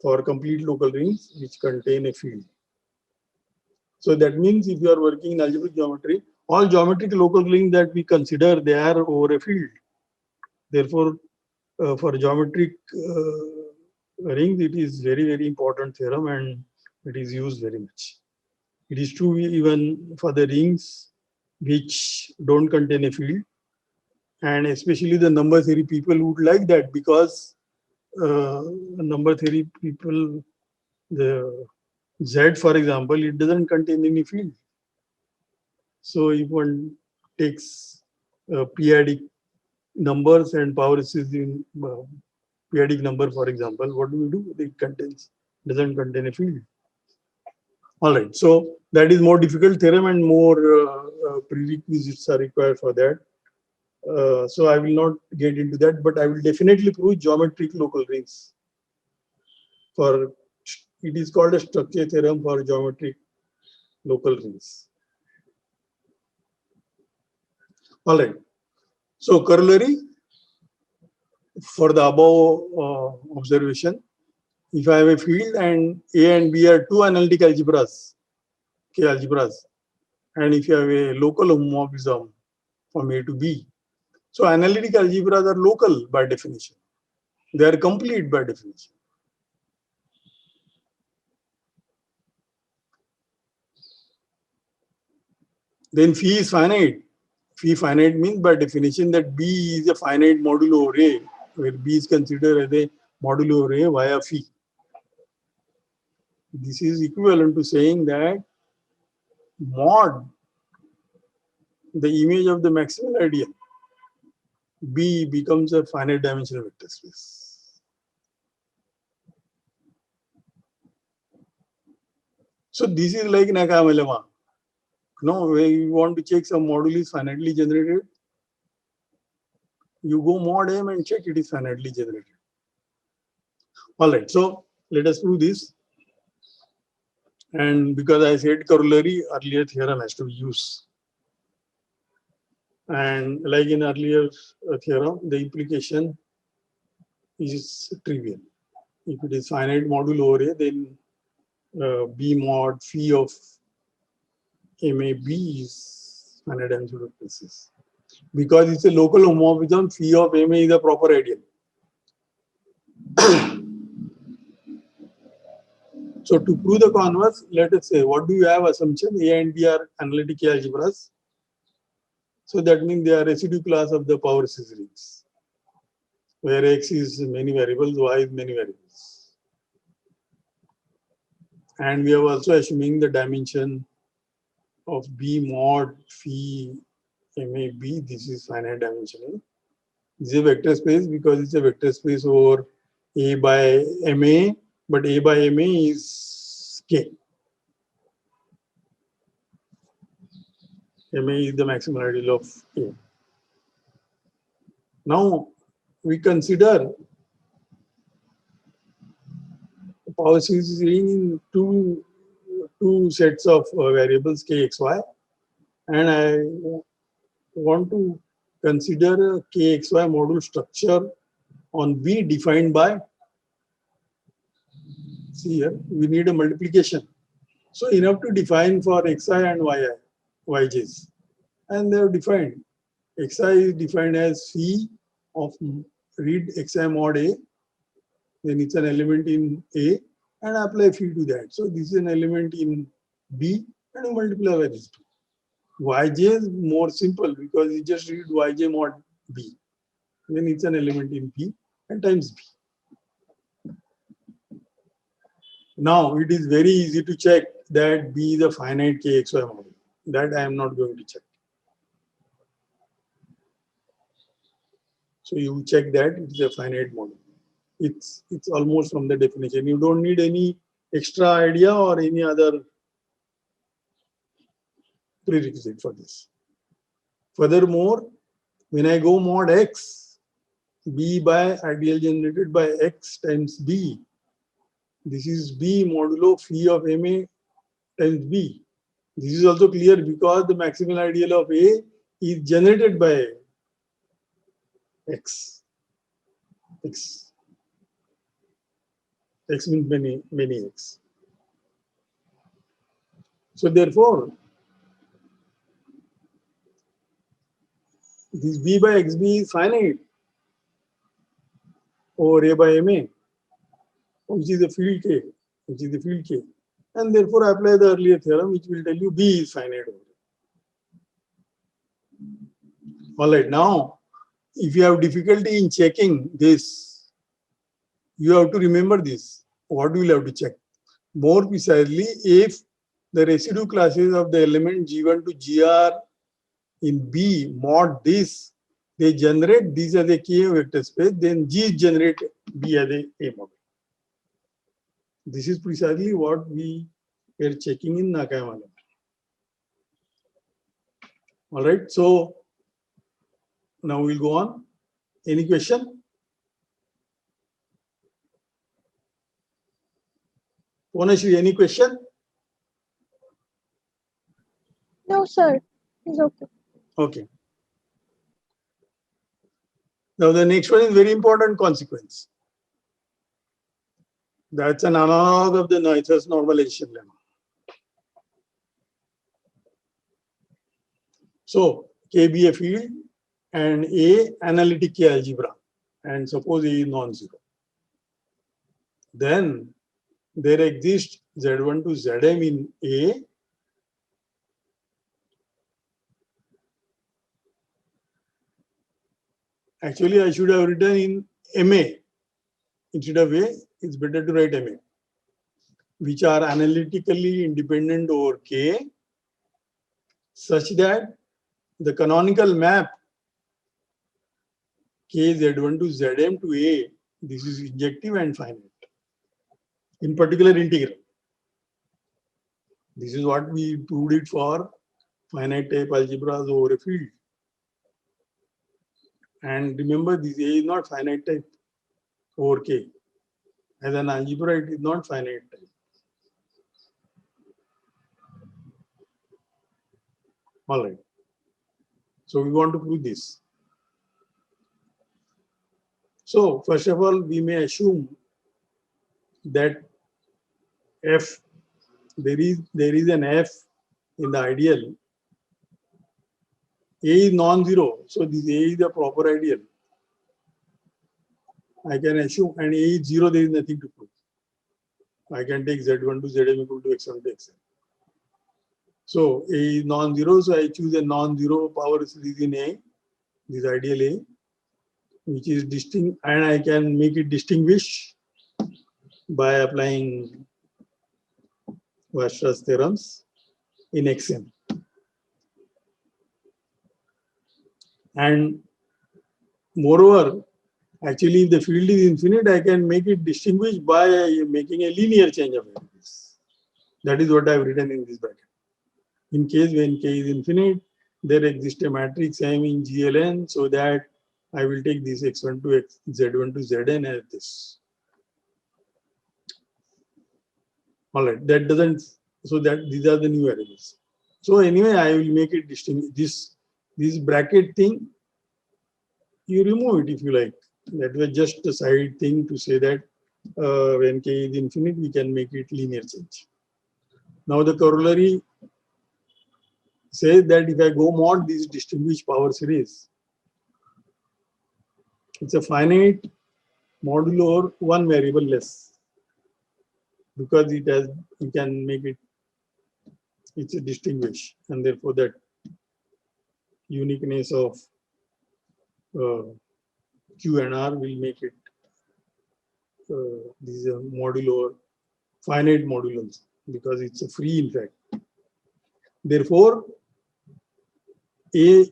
for complete local rings which contain a field. So that means if you are working in algebraic geometry, all geometric local rings that we consider, they are over a field. Therefore, for geometric rings, it is very, very important theorem and it is used very much. It is true even for the rings which don't contain a field, and especially the number theory people would like that, because number theory people, the Z, for example, it doesn't contain any field. So if one takes periodic numbers and power series in periodic number, for example, what do? It doesn't contain a field. All right, so that is more difficult theorem and more prerequisites are required for that. So I will not get into that, but I will definitely prove geometric local rings. For it is called a structure theorem for geometric local rings. All right. So corollary for the above observation, if I have a field and A and B are 2 analytic algebras, K algebras, and if you have a local homomorphism from A to B, so analytic algebras are local by definition. They are complete by definition. Then phi is finite. Phi finite means by definition that B is a finite modulo over A, where B is considered as a modulo over A via phi. This is equivalent to saying that mod the image of the maximal ideal, B becomes a finite dimensional vector space. So this is like Nakayama lemma. No, where you want to check some module is finitely generated, you go mod M and check it is finitely generated. All right, so let us prove this. And because I said corollary, earlier theorem has to be used. And like in earlier theorem, the implication is trivial. If it is finite module over A, then B mod phi of MAB is finite dimensional vector space. Because it's a local homomorphism, phi of MA is a proper ideal. So to prove the converse, let us say, what do you have assumption? A and B are analytic algebras. So that means they are residue class of the power series rings, where X is many variables, Y is many variables. And we are also assuming the dimension of B mod phi MAB, this is finite dimensional. This is a vector space because it's a vector space over A by MA but A by MA is K. MA is the maximal ideal of A. Now we consider power series ring in two sets of variables K, X, Y, and I want to consider a K, X, Y module structure on B defined by, see here, we need a multiplication. So enough to define for Xi and Yj's. And they have defined. Xi is defined as phi of read Xi mod A. Then it's an element in A and apply phi to that. So this is an element in B and you multiply by this. Yj is more simple because you just read Yj mod B. Then it's an element in B and times B. Now it is very easy to check that B is a finite KXY model. That I am not going to check. So you check that it is a finite model. It's almost from the definition. You don't need any extra idea or any other prerequisite for this. Furthermore, when I go mod X, B by ideal generated by X times B, this is B modulo phi of MA times B. This is also clear because the maximal ideal of A is generated by X. X means many X. So therefore, this B by XB is finite over A by MA, which is the field K, and therefore apply the earlier theorem, which will tell you B is finite over A. All right, now if you have difficulty in checking this, you have to remember this. What you will have to check? More precisely, if the residue classes of the element G1 to GR in B mod this, they generate this as a K vector space, then G generate B as a model. This is precisely what we are checking in Nakayama. All right, so now we'll go on. Any question? Purnashri, any question? No, sir. It's okay. Okay. Now the next one is very important consequence. That's an analog of the Neusser's normalization lemma. So K be a field and A analytic K algebra, and suppose A is non-zero. Then there exists Z1 to Zm in A Actually, I should have written in MA. Instead of A, it's better to write MA, which are analytically independent over K, such that the canonical map K Z1 to Zm to A, this is injective and finite. In particular, integral. This is what we proved it for finite type algebras over a field. And remember, this A is not finite type over K. As an algebra, it is not finite type. All right. So we want to prove this. So first of all, we may assume that F, there is an F in the ideal. A is non-zero, so this A is a proper ideal. I can assume, and A is 0, there is nothing to prove. I can take Z1 to Zm equal to X1 to Xn. So A is non-zero, so I choose a non-zero power series in A, this ideal A, which is distinct, and I can make it distinguish by applying Weierstrass theorems in Xn. And moreover, Actually, if the field is infinite, I can make it distinguished by making a linear change of variables. That is what I have written in this bracket. In case when k is infinite, there exists a matrix M in GLN, so that I will take this x1 to z1 to zn as this. All right, that doesn't, so that these are the new variables. So anyway, I will make it distinct. This bracket thing, you remove it if you like. That was just a side thing to say that when k is infinite, we can make it linear change. Now the corollary says that if I go mod this distinguished power series, it's a finite modulo or one variable less, because it has, you can make it, it's a distinguish, and therefore that uniqueness of Q and R will make it these are modulo or finite modules, because it's a free in fact. Therefore, the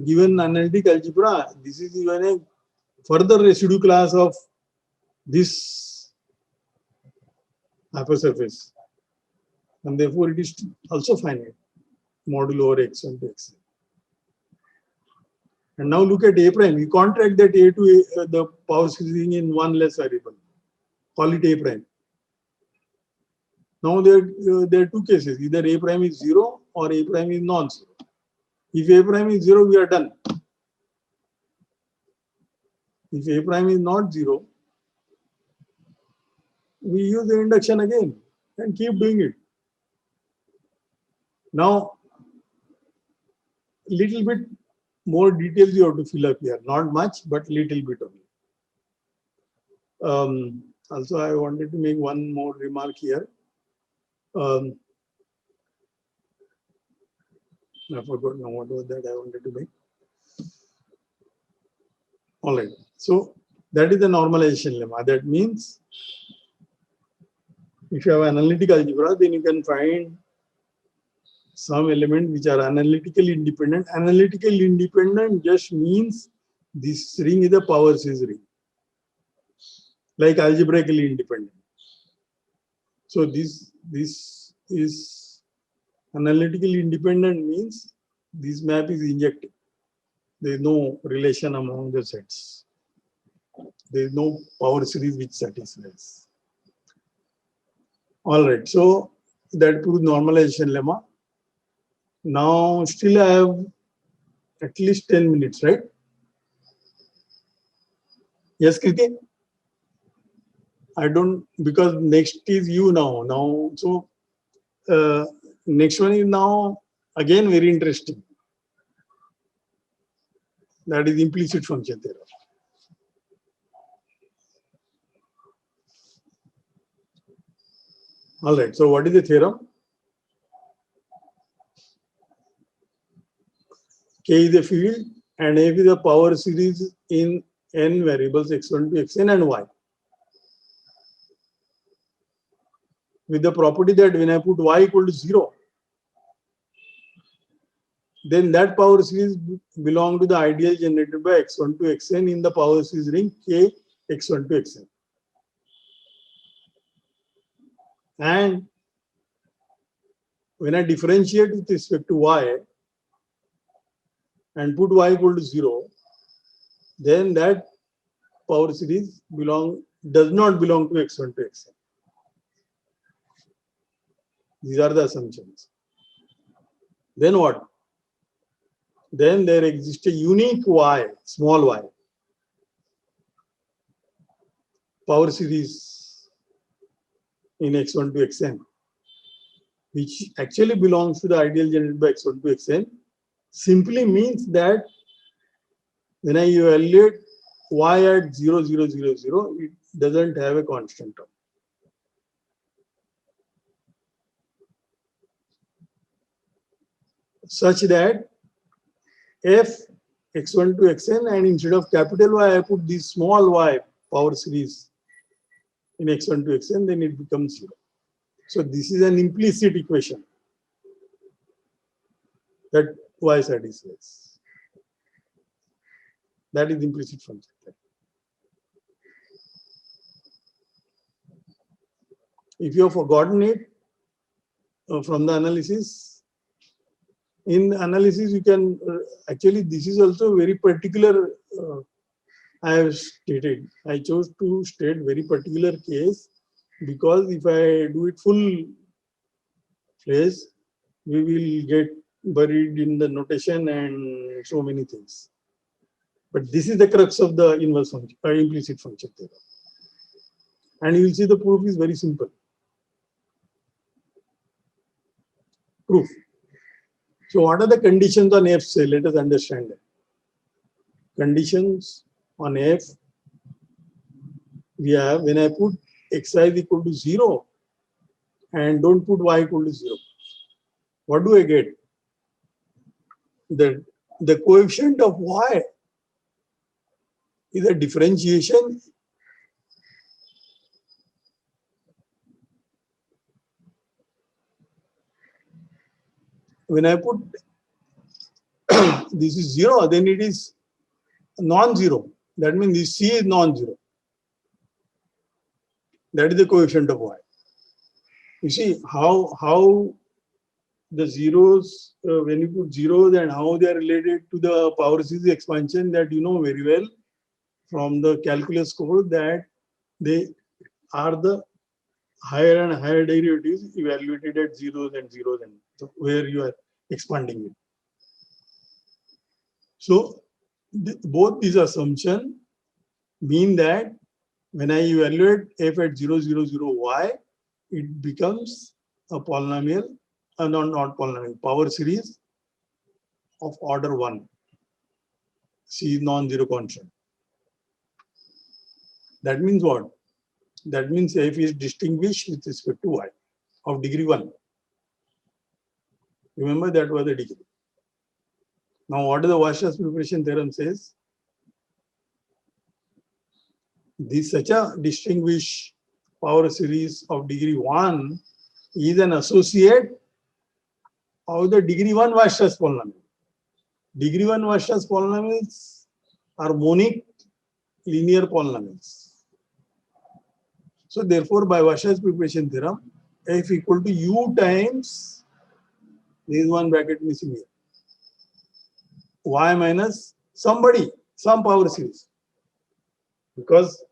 given analytic algebra, this is even a further residue class of this hypersurface, and therefore it is also finite modulo over x1 to xn. And now look at A prime. You contract that A to A, the power series in one less variable. Call it A prime. Now there are two cases. Either A prime is 0 or A prime is non-zero. If A prime is 0, we are done. If A prime is not 0, we use the induction again and keep doing it. Now, little bit more details you have to fill up here. Not much, but little bit only. Also, I wanted to make one more remark here. I forgot now what was that I wanted to make. All right. So that is the normalization lemma. That means if you have analytic algebra, then you can find some element which are analytically independent. Analytically independent just means this ring is a power series ring, like algebraically independent. So this is analytically independent means this map is injective. There is no relation among the sets. There is no power series which satisfies. All right, so that proves normalization lemma. Now still I have at least 10 minutes, right? Yes, Kriti? I don't, because next is you now. So next one is now again very interesting. That is implicit function theorem. All right, so what is the theorem? K is a field and F is a power series in n variables x1 to xn and y. With the property that when I put y equal to 0, then that power series belongs to the ideal generated by x1 to xn in the power series ring K x1 to xn. And when I differentiate with respect to y and put y equal to 0, then that power series does not belong to x1 to xn. These are the assumptions. Then what? Then there exists a unique y, small y, power series in x1 to xn, which actually belongs to the ideal generated by x1 to xn, simply means that when I evaluate y at 0, 0, 0, 0, it doesn't have a constant term. Such that f x1 to xn, and instead of capital Y, I put this small y power series in x1 to xn, then it becomes 0. So this is an implicit equation that y satisfies. That is implicit function. If you have forgotten it from the analysis, in analysis you can actually this is also very particular. I have stated. I chose to state very particular case because if I do it full phrase, we will get buried in the notation and so many things. But this is the crux of the inverse function or implicit function theorem. And you will see the proof is very simple. Proof. So what are the conditions on F? Say, let us understand that. Conditions on F, we have when I put xi is equal to 0 and don't put y equal to 0. What do I get? The coefficient of y is a differentiation when I put this is 0, then it is non-zero. That means this c is non-zero. That is the coefficient of y. You see how the zeros, when you put zeros and how they are related to the power series expansion, that you know very well from the calculus code that they are the higher and higher derivatives evaluated at zeros and so where you are expanding it. So both these assumptions mean that when I evaluate f at 0, 0, 0, y, it becomes a polynomial, not polynomial, power series of order 1. C is non-zero constant. That means what? That means f is distinguished with respect to y of degree 1. Remember that was the degree. Now what does the Weierstrass preparation theorem says? This such a distinguished power series of degree 1 is an associate of the degree 1 Weierstrass polynomial. Degree 1 Weierstrass polynomials are monic linear polynomials. So therefore, by Weierstrass preparation theorem, f equal to u times, there is one bracket missing here, y minus somebody, some power series. Because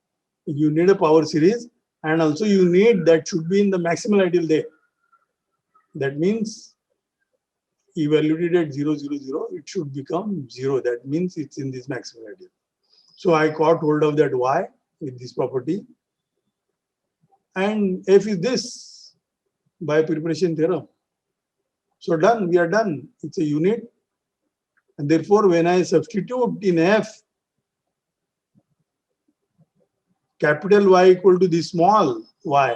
you need a power series and also you need that should be in the maximal ideal there. That means evaluated at 0, 0, 0, it should become 0. That means it's in this maximal ideal. So I caught hold of that y with this property. And f is this by preparation theorem. So done, we are done. It's a unit. And therefore, when I substitute in f, capital Y equal to this small y,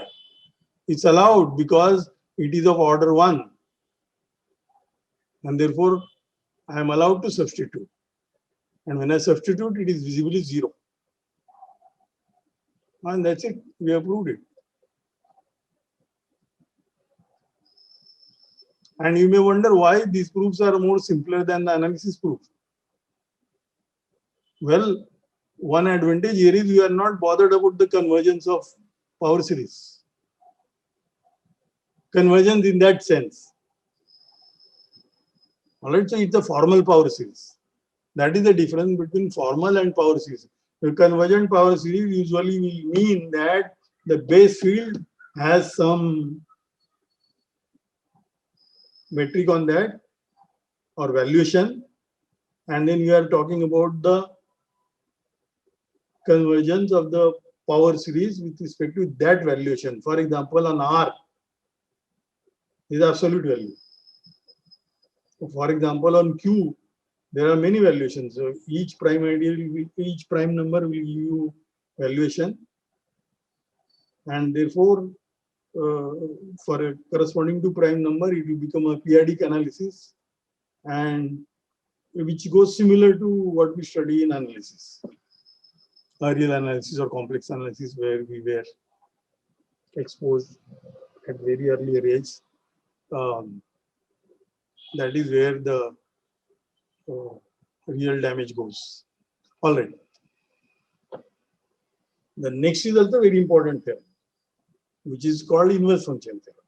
it's allowed because it is of order 1. And therefore, I am allowed to substitute. And when I substitute, it is visibly 0. And that's it. We have proved it. And you may wonder why these proofs are more simpler than the analysis proof. Well, one advantage here is we are not bothered about the convergence of power series. Convergence in that sense. Alright, so it's a formal power series. That is the difference between formal and power series. The convergent power series usually will mean that the base field has some metric on that or valuation, and then you are talking about the convergence of the power series with respect to that valuation. For example, on R is absolute value. For example, on Q, there are many valuations. So each prime ideal, each prime number will give you valuation, and therefore, for a corresponding to prime number, it will become a periodic analysis, and which goes similar to what we study in analysis, real analysis or complex analysis, where we were exposed at very early age. That is where the real damage goes. All right. The next is also very important here. which is called inverse function theorem.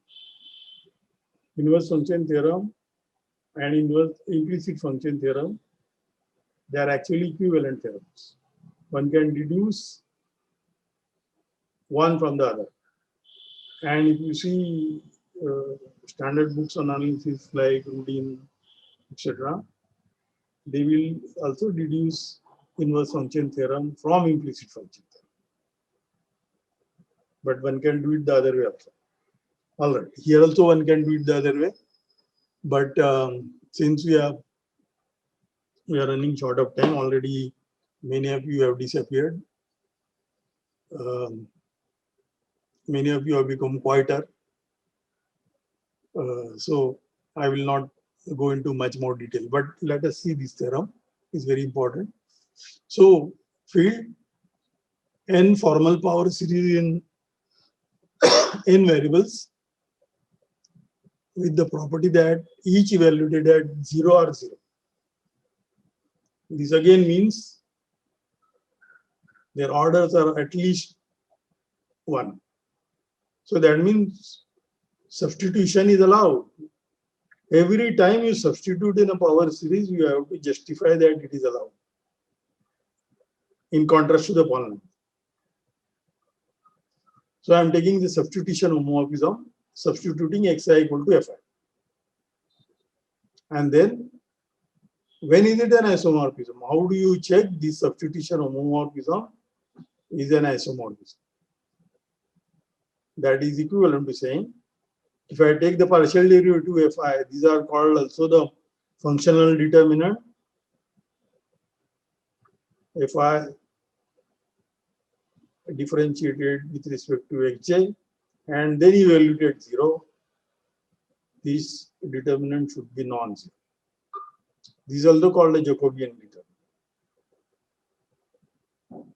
Inverse function theorem and inverse implicit function theorem, they are actually equivalent theorems. One can deduce one from the other. And if you see standard books on analysis like Rudin, etc., they will also deduce inverse function theorem from implicit function theorem. But one can do it the other way also. All right, here also one can do it the other way. But since we are running short of time already, many of you have disappeared. Many of you have become quieter. So I will not go into much more detail, but let us see this theorem. It's very important. So field n formal power series in n variables with the property that each evaluated at 0 or 0. This again means their orders are at least 1. So that means substitution is allowed. Every time you substitute in a power series, you have to justify that it is allowed. In contrast to the polynomial. So I am taking the substitution homomorphism, substituting xi equal to fi. And then, when is it an isomorphism? How do you check this substitution homomorphism is an isomorphism? That is equivalent to saying, if I take the partial derivative fi, these are called also the functional determinant. Fi differentiated with respect to xj and then evaluated 0, this determinant should be non-zero. This is also called a Jacobian determinant.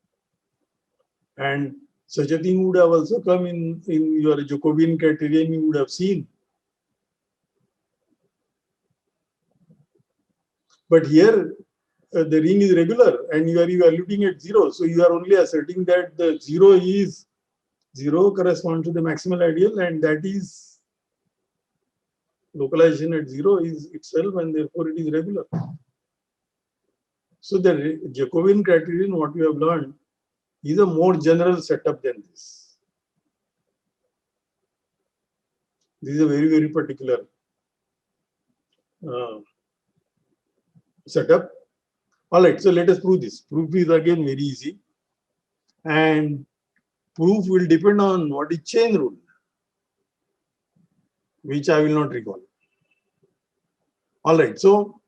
And such a thing would have also come in your Jacobian criterion, you would have seen. But here, the ring is regular and you are evaluating at 0. So you are only asserting that the 0 is 0 corresponds to the maximal ideal, and that is localization at 0 is itself, and therefore it is regular. So the Jacobian criterion, what we have learned, is a more general setup than this. This is a very, very particular setup. All right, so let us prove this. Proof is again very easy. And proof will depend on what is chain rule, which I will not recall. All right, so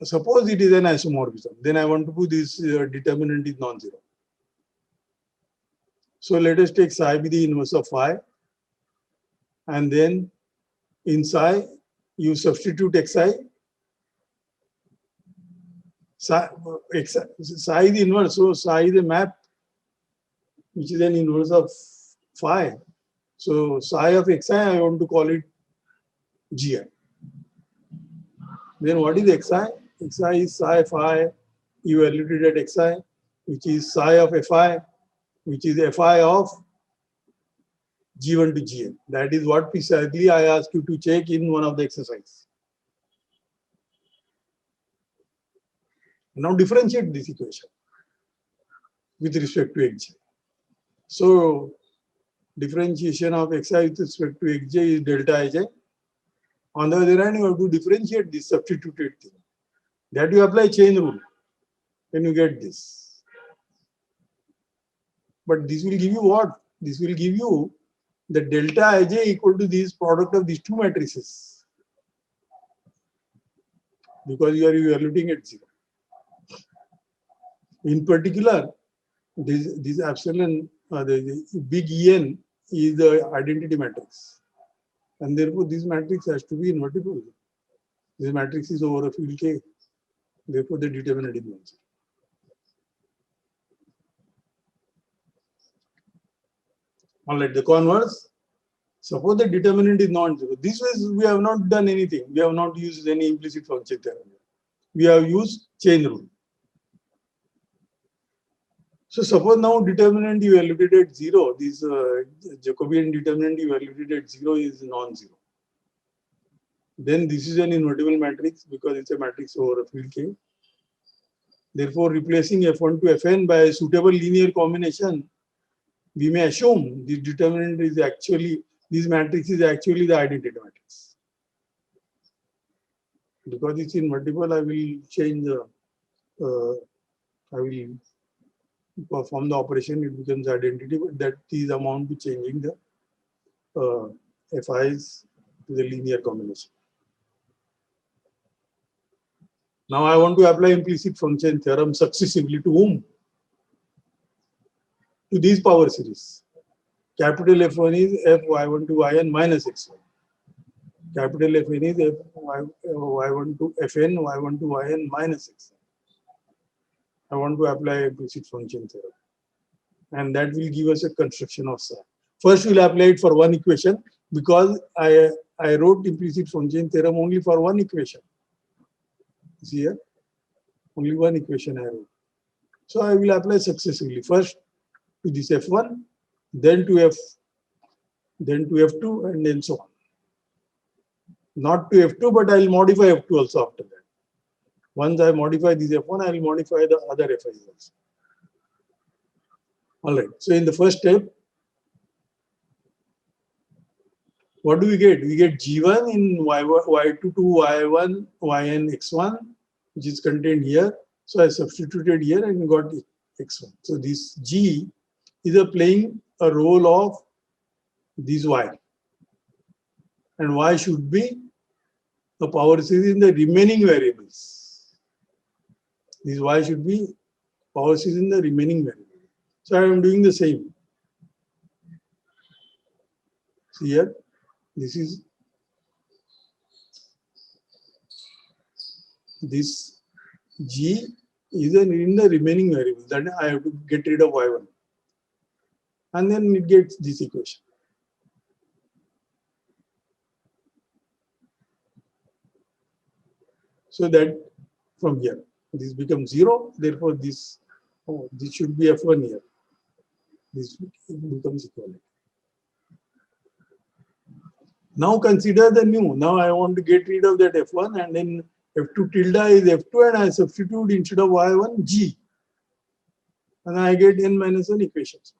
suppose it is an isomorphism. Then I want to prove this determinant is non-zero. So let us take psi be the inverse of phi. And then in psi, you substitute xi. Psi is the inverse, so psi is a map which is an inverse of phi. So psi of xi, I want to call it gi. Then what is xi? Xi is psi phi evaluated at xi, which is psi of fi, which is fi of g1 to gn. That is what precisely I asked you to check in one of the exercises. Now differentiate this equation with respect to xj. So differentiation of xi with respect to xj is delta ij. On the other hand, you have to differentiate this substituted thing. That you apply chain rule, then you get this. But this will give you what? This will give you the delta ij equal to this product of these two matrices. Because you are evaluating at 0. In particular, this epsilon, the big En is the identity matrix. And therefore, this matrix has to be invertible. This matrix is over a field K. Therefore, the determinant is non-zero. All right, the converse. Suppose the determinant is non-zero. This way, we have not done anything. We have not used any implicit function theorem. We have used chain rule. So suppose now determinant you evaluated at 0, this Jacobian determinant you evaluated at 0 is non-zero. Then this is an invertible matrix because it's a matrix over a field K. Therefore, replacing F1 to Fn by a suitable linear combination, we may assume this determinant is actually, this matrix is actually the identity matrix. Because it's invertible, I will change the, I will perform the operation, it becomes identity, but that is amount to changing the FIs to the linear combination. Now I want to apply implicit function theorem successively to whom? To these power series. Capital F1 is Fy1 to Yn minus x1. Capital Fn is Fy1 to Fn, Y1 to Yn minus x1. I want to apply implicit function theorem. And that will give us a construction of psi. First we'll apply it for one equation because I wrote implicit function theorem only for one equation. See here, only one equation I wrote. So I will apply successively. First to this F1, then to F2, and then so on. Not to F2, but I will modify F2 also after that. Once I modify this F1, I will modify the other FIs also. All right. So in the first step, what do we get? We get G1 in Y2 to Y1, Yn x1, which is contained here. So I substituted here and got x1. So this G is playing a role of this Y. And Y should be a power series in the remaining variables. This Y should be power series in the remaining variables. So I am doing the same. See here, this is this G is in the remaining variables. Then I have to get rid of Y1. And then it gets this equation. So that from here, this becomes 0. Therefore, this should be F1 here. This becomes equivalent. Now consider the new. Now I want to get rid of that F1 and then F2 tilde is F2 and I substitute instead of Y1 G. And I get n minus 1 equations.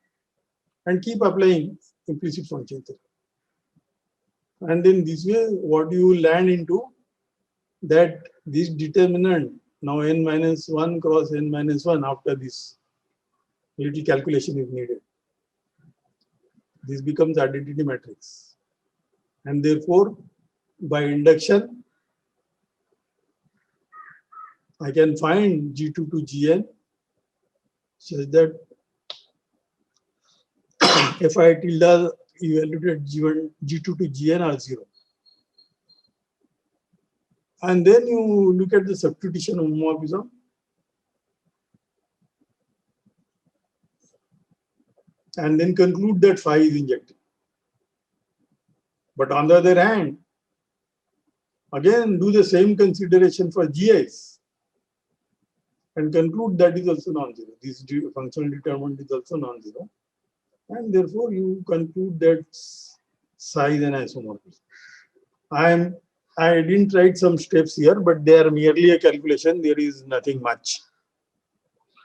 And keep applying implicit function theorem. And then this way, what you land into that this determinant, now n minus 1 cross n minus 1 after this little calculation is needed. This becomes identity matrix. And therefore, by induction, I can find G2 to Gn such that if I tilde evaluated G1, G2 to Gn are 0. And then you look at the substitution homomorphism. And then conclude that phi is injected. But on the other hand, again do the same consideration for GIs and conclude that is also non-zero. This functional determinant is also non-zero. And therefore you conclude that psi is an isomorphism. I didn't write some steps here, but they are merely a calculation. There is nothing much.